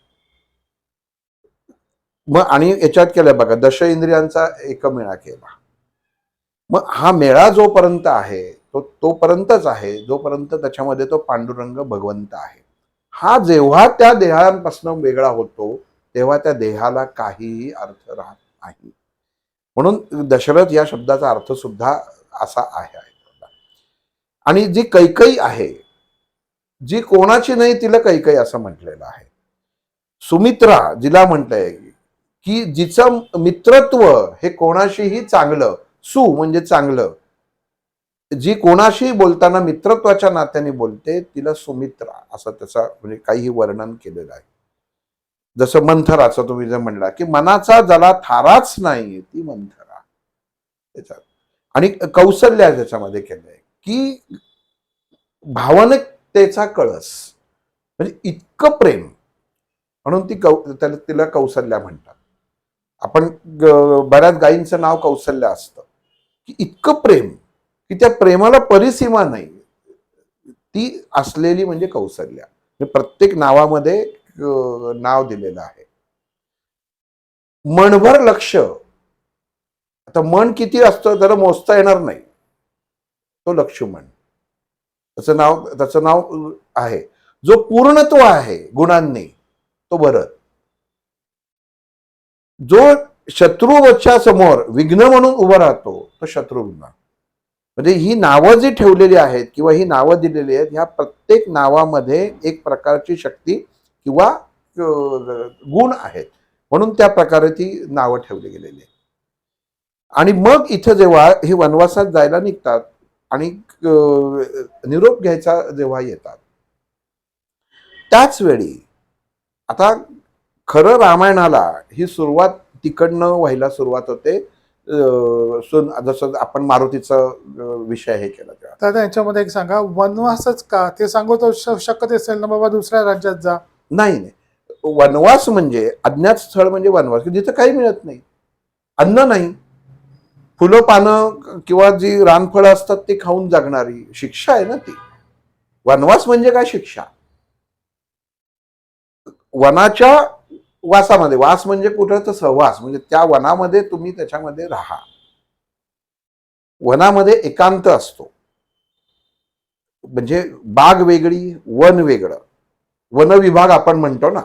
मग आणि याच्यात केलं बघा, दश इंद्रियांचा एकमेळा केला. मग हा मेळा जोपर्यंत आहे तो तोपर्यंतच आहे जोपर्यंत त्याच्यामध्ये तो पांडुरंग भगवंत आहे. हा जेव्हा त्या देहापासून वेगळा होतो तेव्हा त्या देहाला काहीही अर्थ राहत नाही. म्हणून दशरथ या शब्दाचा अर्थ सुद्धा असा आहे. आणि जी कैकई आहे, जी कोणाची नाही तिला कैकई असं म्हटलेलं आहे. सुमित्रा जिला म्हटलंय की जिचं मित्रत्व हे कोणाशीही चांगलं, सु म्हणजे चांगलं, जी कोणाशी बोलताना मित्रत्वाच्या नात्याने बोलते तिला सुमित्रा असं त्याचा म्हणजे काही वर्णन केलेलं आहे. जसं मंथराचं तुम्ही जर म्हणला की मनाचा ज्याला थाराच नाही ती मंथरा, त्याच्यात. आणि कौशल्या त्याच्यामध्ये केलंय की भावनिकतेचा कळस, म्हणजे इतकं प्रेम, म्हणून तिला कौशल्या म्हणतात. आपण बऱ्याच गायींचं नाव कौशल्या असतं, की इतकं प्रेम की त्या प्रेमाला परिसीमा नाही, ती असलेली म्हणजे कौशल्या. प्रत्येक नावामध्ये नाव दिलेलं आहे. मनभर लक्ष, आता मन किती असतं त्याला मोजता येणार नाही, तो लक्ष्मण त्याचं नाव आहे. जो पूर्णत्व आहे गुणांनी तो भरत. जो शत्रूच्या समोर विघ्न म्हणून उभा राहतो तो शत्रुघ्न. म्हणजे ही नावं जी ठेवलेली आहेत किंवा ही नावं दिलेली आहेत, ह्या प्रत्येक नावामध्ये एक प्रकारची शक्ती किंवा गुण आहेत, म्हणून त्या प्रकारे ती नावं ठेवली गेलेली आहेत. आणि मग इथं जेव्हा हे वनवासात जायला निघतात आणि निरोप घ्यायचा जेव्हा येतात, त्याच वेळी आता खरं रामायणाला ही सुरुवात तिकडनं व्हायला सुरुवात होते. जसं आपण मारुतीचा विषय हे केला तेव्हा. दादा याच्यामध्ये एक सांगा, वनवासच का ते सांगू तर शकत असेल ना बाबा दुसऱ्या राज्यात जा. नाही नाही, वनवास म्हणजे अज्ञात स्थळ म्हणजे वनवास की जिथं काही मिळत नाही, अन्न नाही, फुलं पानं किंवा जी रानफळं असतात ते खाऊन जगणारी शिक्षा आहे ना ती. वनवास म्हणजे काय? शिक्षा. वनाच्या वासामध्ये, वास म्हणजे कुठं तर सहवास, म्हणजे त्या वनामध्ये तुम्ही त्याच्यामध्ये राहा. वनामध्ये एकांत असतो, म्हणजे बाग वेगळी वन वेगळं. वन विभाग आपण म्हणतो ना,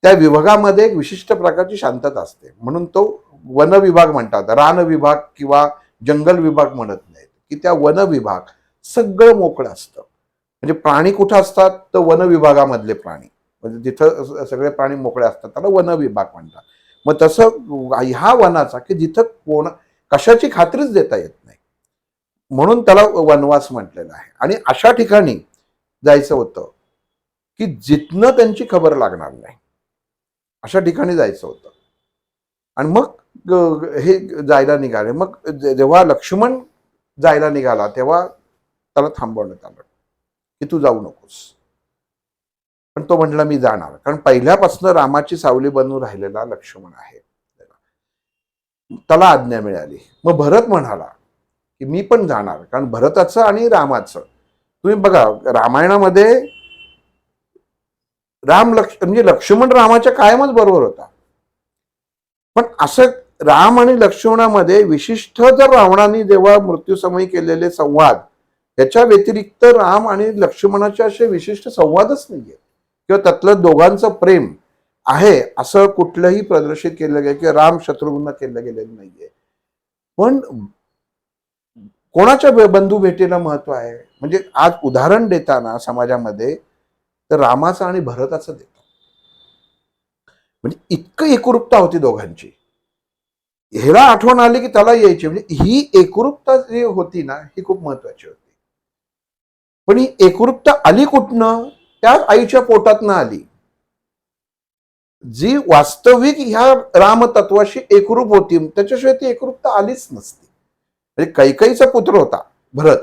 त्या विभागामध्ये एक विशिष्ट प्रकारची शांतता असते, म्हणून तो वन विभाग म्हणतात. रान विभाग किंवा जंगल विभाग म्हणत नाहीत, की त्या वन विभाग सगळं मोकळं असतं. म्हणजे प्राणी कुठं असतात तर वन विभागामधले प्राणी, म्हणजे तिथं सगळे प्राणी मोकळे असतात, त्याला वन विभाग म्हणतात. मग तसं ह्या वनाचा की जिथं कशाची खात्रीच देता येत नाही, म्हणून त्याला वनवास म्हटलेला आहे. आणि अशा ठिकाणी जायचं होतं की जिथनं त्यांची खबर लागणार नाही, अशा ठिकाणी जायचं होतं. आणि मग हे जायला निघाले. मग जेव्हा लक्ष्मण जायला निघाला तेव्हा त्याला थांबवण्यात आलं की तू जाऊ नकोस. पण तो म्हटला मी जाणार, कारण पहिल्यापासून रामाची सावली बनून राहिलेला लक्ष्मण आहे. त्याला आज्ञा मिळाली. मग भरत म्हणाला की मी पण जाणार, कारण भरताचं आणि रामाचं तुम्ही बघा रामायणामध्ये म्हणजे लक्ष्मण रामाच्या कायमच बरोबर होता. पण असं राम आणि लक्ष्मणामध्ये विशिष्ट जर रावणाने जेव्हा मृत्यूसमयी केलेले संवाद, याच्या व्यतिरिक्त राम आणि लक्ष्मणाचे असे विशिष्ट संवादच नाहीये किंवा त्यातलं दोघांचं प्रेम आहे असं कुठलंही प्रदर्शित केलं गेलं किंवा राम शत्रुघ्न केलं गेलेलं नाहीये. पण कोणाच्या बंधू भेटीला महत्व आहे, म्हणजे आज उदाहरण देताना समाजामध्ये तर रामाचं आणि भरताचं देतो. म्हणजे इतकं एकरूपता होती दोघांची. ह्याला आठवण आली की त्याला यायची, म्हणजे ही एकरूपता जी होती ना ही खूप महत्वाची होती. पण ही एकरूपता आली कुठनं? त्याच आईच्या पोटातनं आली, जी वास्तविक ह्या रामतत्वाशी एकरूप होती. त्याच्याशिवाय ती एकरूपता आलीच नसती. म्हणजे कैकेयीचा पुत्र होता भरत,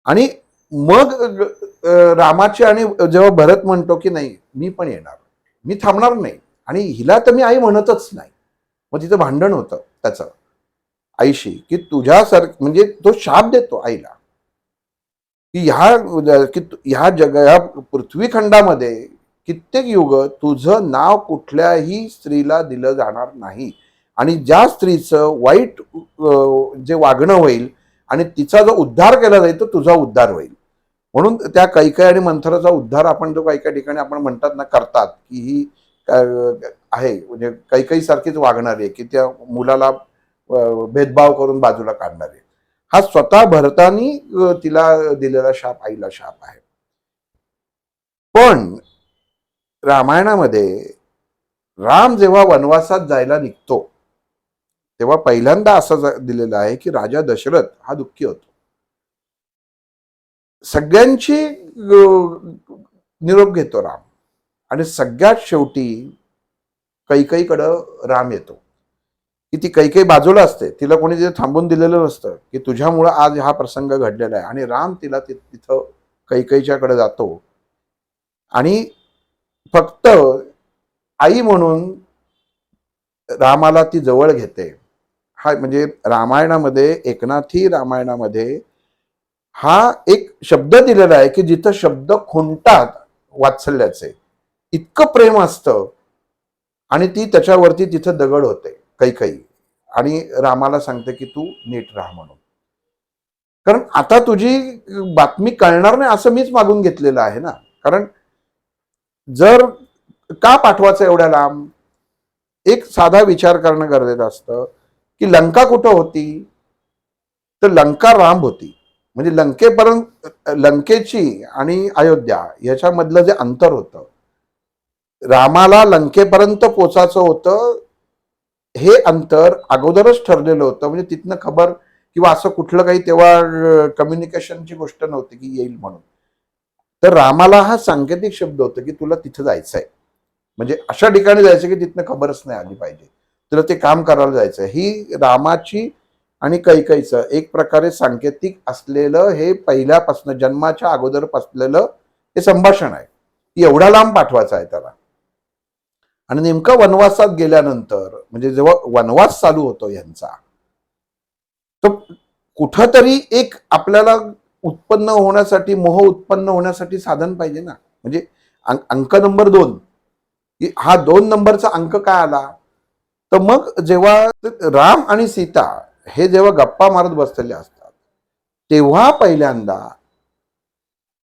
आणि मग रामाची, आणि जेव्हा भरत म्हणतो की नाही मी पण येणार, मी थांबणार नाही, आणि हिला तर मी आई म्हणतच नाही. मग तिचं भांडण होतं त्याचं आईशी की म्हणजे तो शाप देतो आईला की ह्या ह्या पृथ्वी खंडामध्ये कित्येक युग तुझं नाव कुठल्याही स्त्रीला दिलं जाणार नाही, आणि ज्या स्त्रीचं वाईट जे वागणं होईल आणि तिचा जो उद्धार केला जाईल तो तुझा उद्धार होईल. म्हणून त्या कैकेयी आणि मंथराचा उद्धार आपण जो काही काही ठिकाणी आपण म्हणतात ना करतात की ही आहे, म्हणजे कैकेयी सारखीच वागणारी आहे की त्या मुलाला भेदभाव करून बाजूला काढणारी, हा स्वतः भरतानी तिला दिलेला शाप, आईला शाप आहे. पण रामायणामध्ये राम जेव्हा वनवासात जायला निघतो तेव्हा पहिल्यांदा असं दिलेलं आहे की राजा दशरथ हा दुःखी होतो. सगळ्यांची निरोप घेतो राम, आणि सगळ्यात शेवटी कैकेयीकडं राम येतो की ती कैकेयी बाजूला असते, तिला कोणी तिथे थांबून दिलेलं नसतं की तुझ्यामुळं आज हा प्रसंग घडलेला आहे, आणि राम तिला तिथं कैकेयीच्याकडे जातो आणि फक्त आई म्हणून रामाला ती जवळ घेते. हा म्हणजे रामायणामध्ये, एकनाथी रामायणामध्ये हा एक शब्द दिलेला आहे की जिथं शब्द खुंटतात वात्सल्याचे, इतकं प्रेम असतं, आणि ती त्याच्यावरती तिथं दगड होते कैकेयी, आणि रामाला सांगते की तू नीट राहा म्हणून, कारण आता तुझी बातमी कळणार नाही असं मीच मागून घेतलेलं आहे ना. कारण जर का पाठवायचं एवढ्या लांब, एक साधा विचार करणं गरजेचं असतं की लंका कुठं होती, तर लंका राम होती. म्हणजे लंकेपर्यंत, लंकेची आणि अयोध्या याच्यामधलं जे अंतर होतं, रामाला लंकेपर्यंत पोचायचं होतं, हे अंतर अगोदरच ठरलेलं होतं. म्हणजे तिथनं खबर किंवा असं कुठलं काही तेव्हा कम्युनिकेशनची गोष्ट नव्हती की येईल म्हणून. तर रामाला हा सांकेतिक शब्द होता की तुला तिथं जायचंय, म्हणजे अशा ठिकाणी जायचं की तिथनं खबरच नाही आली पाहिजे, तुला ते काम करायला जायचं. ही रामाची आणि कैकेयीचं एक प्रकारे सांकेतिक असलेलं, हे पहिल्यापासून जन्माच्या अगोदर असलेलं हे संभाषण आहे की एवढा लांब पाठवायचं आहे त्याला. आणि नेमकं वनवासात गेल्यानंतर, म्हणजे जेव्हा वनवास चालू होतो यांचा, तर कुठंतरी एक आपल्याला उत्पन्न होण्यासाठी, मोह उत्पन्न होण्यासाठी साधन पाहिजे ना. म्हणजे अंक नंबर 2, हा 2 नंबरचा अंक काय आला, तर मग जेव्हा राम आणि सीता हे जेव्हा गप्पा मारत बसलेले असतात तेव्हा पहिल्यांदा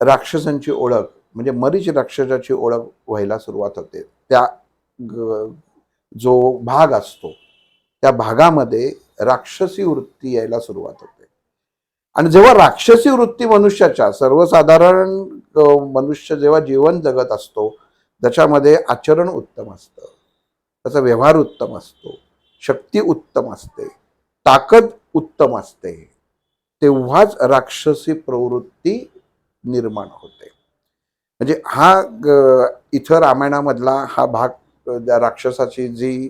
राक्षसांची ओळख, म्हणजे मरीच राक्षसाची ओळख व्हायला सुरुवात होते. त्या जो भाग असतो त्या भागामध्ये राक्षसी वृत्ती यायला सुरुवात होते. आणि जेव्हा राक्षसी वृत्ती मनुष्याच्या, सर्वसाधारण मनुष्य जेव्हा जीवन जगत असतो त्याच्यामध्ये आचरण उत्तम असतं, त्याचा व्यवहार उत्तम असतो, शक्ती उत्तम असते, ताकद उत्तम असते, तेव्हाच राक्षसी प्रवृत्ती निर्माण होते. म्हणजे हा इथं रामायणामधला हा भाग, राक्षसाची जी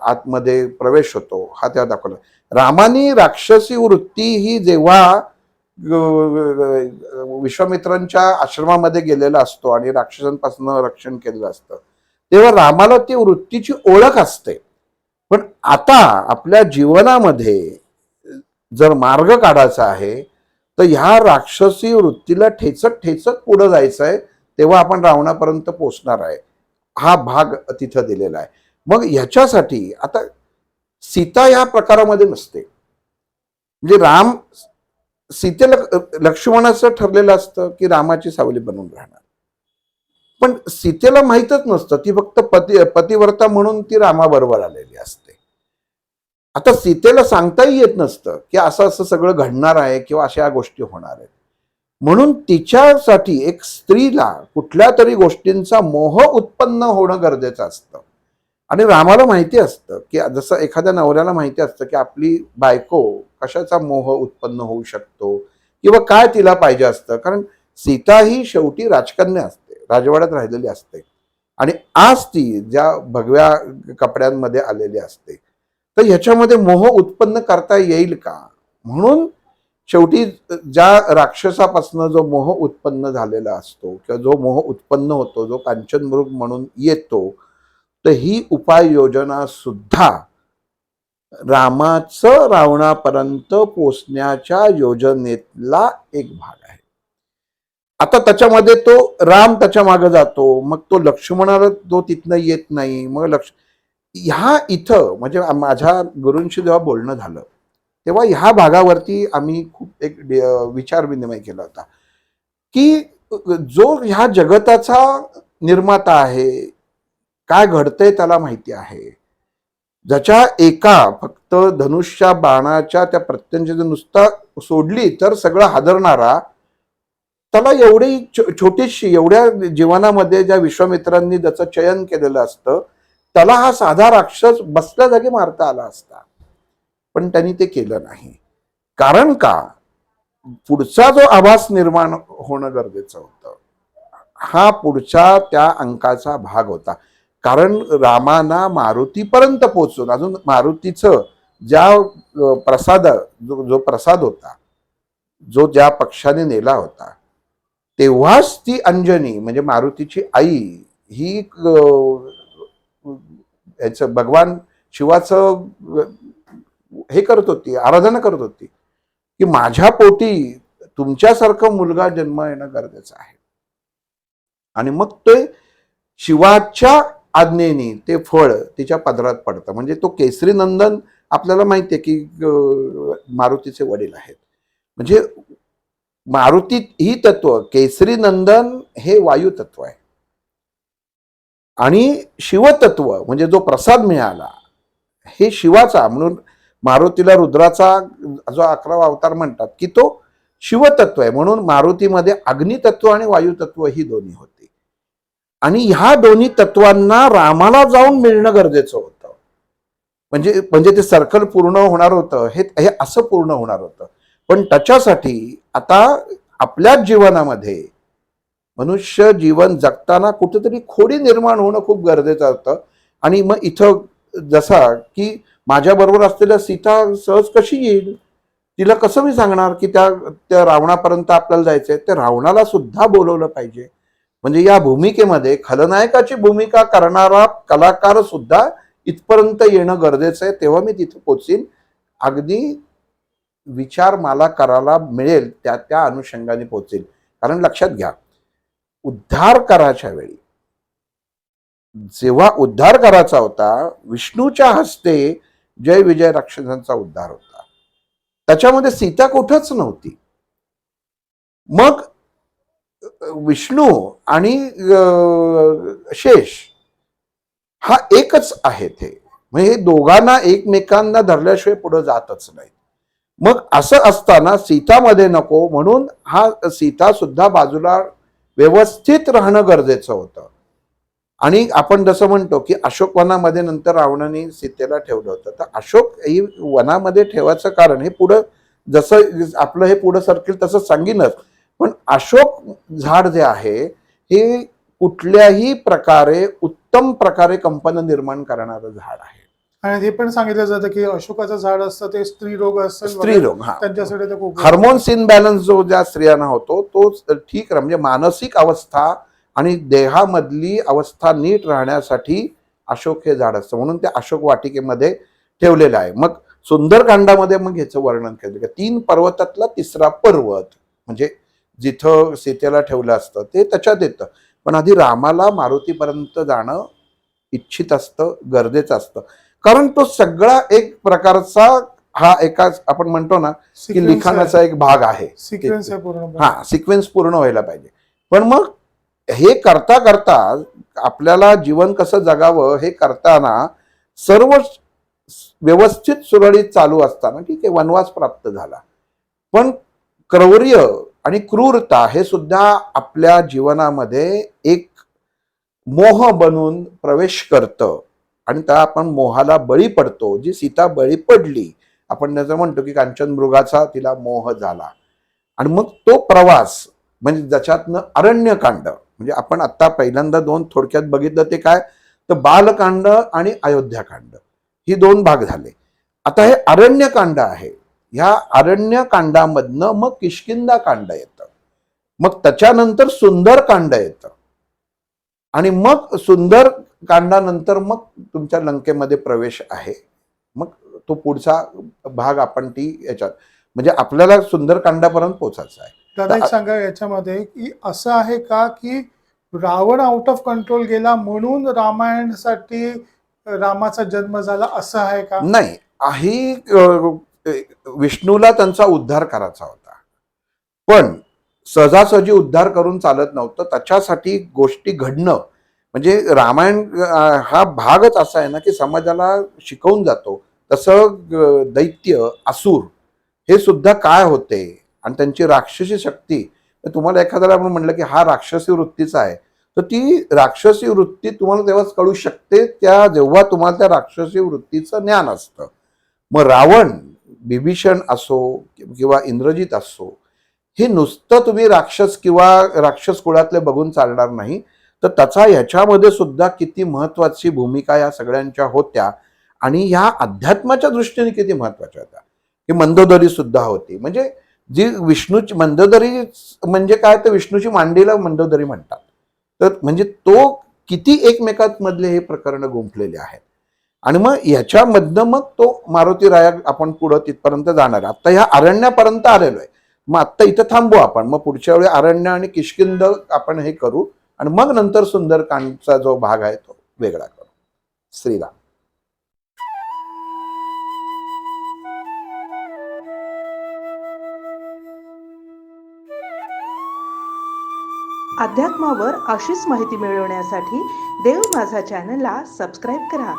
आतमध्ये प्रवेश होतो हा तेव्हा दाखवला. रामानी राक्षसी वृत्ती ही जेव्हा विश्वामित्रांच्या आश्रमामध्ये गेलेला असतो आणि राक्षसांपासून रक्षण केलेलं असतं, तेव्हा रामाला ती वृत्तीची ओळख असते. पण आता आपल्या जीवनामध्ये जर मार्ग काढायचा आहे तर ह्या राक्षसी वृत्तीला ठेचत ठेचत पुढे जायचं आहे, तेव्हा आपण रावणापर्यंत पोचणार आहे. हा भाग तिथं दिलेला आहे. मग ह्याच्यासाठी आता सीता ह्या प्रकारामध्ये नसते. म्हणजे राम सीतेला लक्ष्मणाचं ठरलेलं असतं की रामाची सावली बनून राहणार, पण सीतेला माहीतच नसतं. ती फक्त पतिव्रता म्हणून ती रामाबरोबर आलेली असते. आता सीतेला सांगताही येत नसतं की असं असं सगळं घडणार आहे किंवा अशा गोष्टी होणार आहेत. म्हणून तिच्यासाठी एक स्त्रीला कुठल्या तरी गोष्टींचा मोह उत्पन्न होणं गरजेचं असतं. आणि रामाला माहिती असतं की जसं एखाद्या नवऱ्याला माहिती असतं की आपली बायको कशाचा मोह उत्पन्न होऊ शकतो किंवा काय तिला पाहिजे असतं. कारण सीता ही शेवटी राजकन्या असते, राजवाड्यात राहिलेली असते आणि आज ती ज्या भगव्या कपड्यांमध्ये आलेली असते. तर ह्याच्यामध्ये मोह उत्पन्न करता येईल का, म्हणून शेवटी ज्या राक्षसापासून जो मोह उत्पन्न झालेला असतो किंवा जो मोह उत्पन्न होतो, जो कांचनमृग म्हणून येतो, तर ही उपाययोजना सुद्धा रामाचं रावणापर्यंत पोचण्याच्या योजनेतला एक भाग आहे. आता त्याच्यामध्ये तो राम त्याच्या मागे जातो, मग तो लक्ष्मणाला तो तिथनं येत नाही. मग ह्या इथं म्हणजे माझ्या गुरूंशी जेव्हा बोलणं झालं तेव्हा ह्या भागावरती आम्ही खूप एक विचार विनिमय केला होता की जो ह्या जगताचा निर्माता आहे, काय घडतंय त्याला माहिती आहे. ज्याच्या एका फक्त धनुष्या बाणाच्या त्या प्रत्यंची नुसता सोडली तर सगळं हादरणारा, त्याला एवढी छोटीशी एवढ्या जीवनामध्ये ज्या विश्वामित्रांनी ज्याचं चयन केलेलं असतं, त्याला हा साधा राक्षस बसल्या जागी मारता आला असता. पण त्यांनी ते केलं नाही. कारण का, पुढचा जो आभास निर्माण होणं गरजेचं होतं, हा पुढच्या त्या अंकाचा भाग होता. कारण रामाना मारुतीपर्यंत पोहोचून अजून मारुतीचं ज्या प्रसाद जो प्रसाद होता, जो ज्या पक्षाने नेला होता, तेव्हाच ती अंजनी म्हणजे मारुतीची आई ही याचं भगवान शिवाचं हे करत होती, आराधना करत होती की माझ्या पोटी तुमच्यासारखा मुलगा जन्म येणं गरजेचं आहे. आणि मग ते शिवाच्या आज्ञेने ते फळ तिच्या पदरात पडतं. म्हणजे तो केसरी नंदन आपल्याला माहिती आहे की मारुतीचे वडील आहेत. म्हणजे मारुती ही तत्व, केसरी नंदन हे वायू तत्व आहे आणि शिवतत्व म्हणजे जो प्रसाद मिळाला हे शिवाचा, म्हणून मारुतीला रुद्राचा जो 11वा अवतार म्हणतात की तो शिवतत्व आहे. म्हणून मारुतीमध्ये अग्नितत्व आणि वायुतत्व ही दोन्ही होती. आणि ह्या दोन्ही तत्वांना रामाला जाऊन मिळणं गरजेचं होतं. म्हणजे ते सर्कल पूर्ण होणार होतं, हे असं पूर्ण होणार होतं. पण त्याच्यासाठी आता आपल्याच जीवनामध्ये मनुष्य जीवन जगताना कुठेतरी खोडी निर्माण होणं खूप गरजेचं होतं. आणि मग इथं जसा की माझ्या बरोबर असलेल्या सीता सहज कशी येईल, तिला कसं मी सांगणार की त्या रावणापर्यंत आपल्याला जायचंय. त्या रावणाला सुद्धा बोलवलं पाहिजे. म्हणजे या भूमिकेमध्ये खलनायकाची भूमिका करणारा कलाकार सुद्धा इथपर्यंत येणं गरजेचं आहे, तेव्हा मी तिथे पोचीन. अगदी विचार मला करायला मिळेल त्या अनुषंगाने पोचेल. कारण लक्षात घ्या, उद्धार करायच्या वेळी जेव्हा उद्धार करायचा होता, विष्णूच्या हस्ते जय विजय राक्षसांचा उद्धार होता, त्याच्यामध्ये सीता कुठंच नव्हती. मग विष्णू आणि शेष हा एकच आहे. ते म्हणजे दोघांना एकमेकांना धरल्याशिवाय पुढे जातच नाही. मग असं असताना सीतामध्ये नको, म्हणून हा सीता सुद्धा बाजूला व्यवस्थित राहणं गरजेचं होतं. आणि आपण जसं म्हणतो की अशोक वनामध्ये नंतर रावणाने सीतेला ठेवलं होतं, तर अशोक ही वनामध्ये ठेवायचं कारण हे पुढं जसं आपलं हे पुढं सर्किल तसं सांगीनच. पण अशोक झाड जे आहे हे कुठल्याही प्रकारे उत्तम उत्तम प्रकारे कंपन निर्माण करणारं झाड आहे. आणि हे पण सांगितलं जातं की अशोकाचं झाड असतं ते स्त्री रोग असतात स्त्री रोग, हा, त्यांच्यासाठी ते खूप हार्मोन्स इनबॅलन्स जो ज्या स्त्रियांना होतो तो ठीक म्हणजे मानसिक अवस्था आणि देहामधली अवस्था नीट राहण्यासाठी अशोक हे झाड असतं, म्हणून ते अशोक वाटिकेमध्ये ठेवलेलं आहे. मग सुंदरकांडामध्ये मग ह्याचं वर्णन केलं की 3 पर्वतातला 3रा पर्वत म्हणजे जिथं सीतेला ठेवलं असतं ते त्याच्यात येतं. पण आधी रामाला मारुतीपर्यंत जाणं इच्छित असतं, गरजेचं असतं, कारण तो सगळा एक प्रकारचा हा एका आपण म्हणतो ना की लिखाणाचा एक भाग आहे. सिक्वेन्स आहे पूर्ण. हा, सिक्वेन्स पूर्ण व्हायला पाहिजे. पण मग हे करता करता आपल्याला जीवन कसं जगावं हे करताना सर्व व्यवस्थित सुरळीत चालू असताना ठीक आहे वनवास प्राप्त झाला, पण क्रौर्य आणि क्रूरता हे सुद्धा आपल्या जीवनामध्ये एक मोह बनून प्रवेश करतं आणि त्या आपण मोहाला बळी पडतो. जी सीता बळी पडली, आपण त्याचं म्हणतो की कांचन मृगाचा तिला मोह झाला. आणि मग तो प्रवास म्हणजे ज्याच्यातनं अरण्यकांड म्हणजे आपण आता पहिल्यांदा 2 थोडक्यात बघितलं ते काय तर बालकांड आणि अयोध्याकांड ही 2 भाग झाले. आता हे अरण्यकांड आहे. ह्या अरण्यकांडामधनं मग किष्किंधा कांड येतं, मग त्याच्यानंतर सुंदरकांड येतं आणि मग सुंदर कांडानंतर मग तुमच्या लंकेमध्ये प्रवेश आहे. मग तो पुढचा भाग आपण ती याच्यात म्हणजे आपल्याला सुंदरकांडापर्यंत पोहोचायचं आहे. दादा एक सांगा याच्यामध्ये की असं आहे का की रावण आउट ऑफ कंट्रोल गेला म्हणून रामायणासाठी रामाचा जन्म झाला असं आहे का? नाही, ही विष्णूला त्यांचा उद्धार करायचा होता, पण सहजासहजी उद्धार करून चालत नव्हतं. त्याच्यासाठी गोष्टी घडणं म्हणजे रामायण हा भागच असा आहे ना की समाजाला शिकवून जातो. तसं दैत्य असुर हे सुद्धा काय होते आणि त्यांची राक्षसी शक्ती. तुम्हाला एखाद्याला आपण म्हटलं की हा राक्षसी वृत्तीचा आहे, तर ती राक्षसी वृत्ती तुम्हाला तेव्हाच कळू शकते जेव्हा तुम्हाला त्या राक्षसी वृत्तीचं ज्ञान असतं. मग रावण, विभीषण असो किंवा इंद्रजित असो, हे नुसतं तुम्ही राक्षस किंवा राक्षस कुळातले बघून चालणार नाही, तर त्याचा ह्याच्यामध्ये सुद्धा किती महत्वाची भूमिका या सगळ्यांच्या होत्या आणि ह्या अध्यात्माच्या दृष्टीने किती महत्वाच्या होत्या. ही मंदोदरी सुद्धा होती. म्हणजे जी विष्णूची मंदोदरी म्हणजे काय तर विष्णूची मांडीला मंदोदरी म्हणतात. तर म्हणजे तो किती एकमेकात मधले हे प्रकरण गुंफलेले आहेत आणि मग याच्यामधनं मग तो मारुती राया आपण पुढं तिथपर्यंत जाणार. आता ह्या अरण्यापर्यंत आलेलो आहे. मग आत्ता इथं थांबू आपण, मग पुढच्या वेळी अरण्य आणि किष्किंध आपण हे करू आणि मग नंतर सुंदरकांडचा जो भाग आहे तो वेगळा करू. श्रीराम. अध्यात्मावर अशीच माहिती मिळवण्यासाठी देव माझा चॅनलला सबस्क्राईब करा.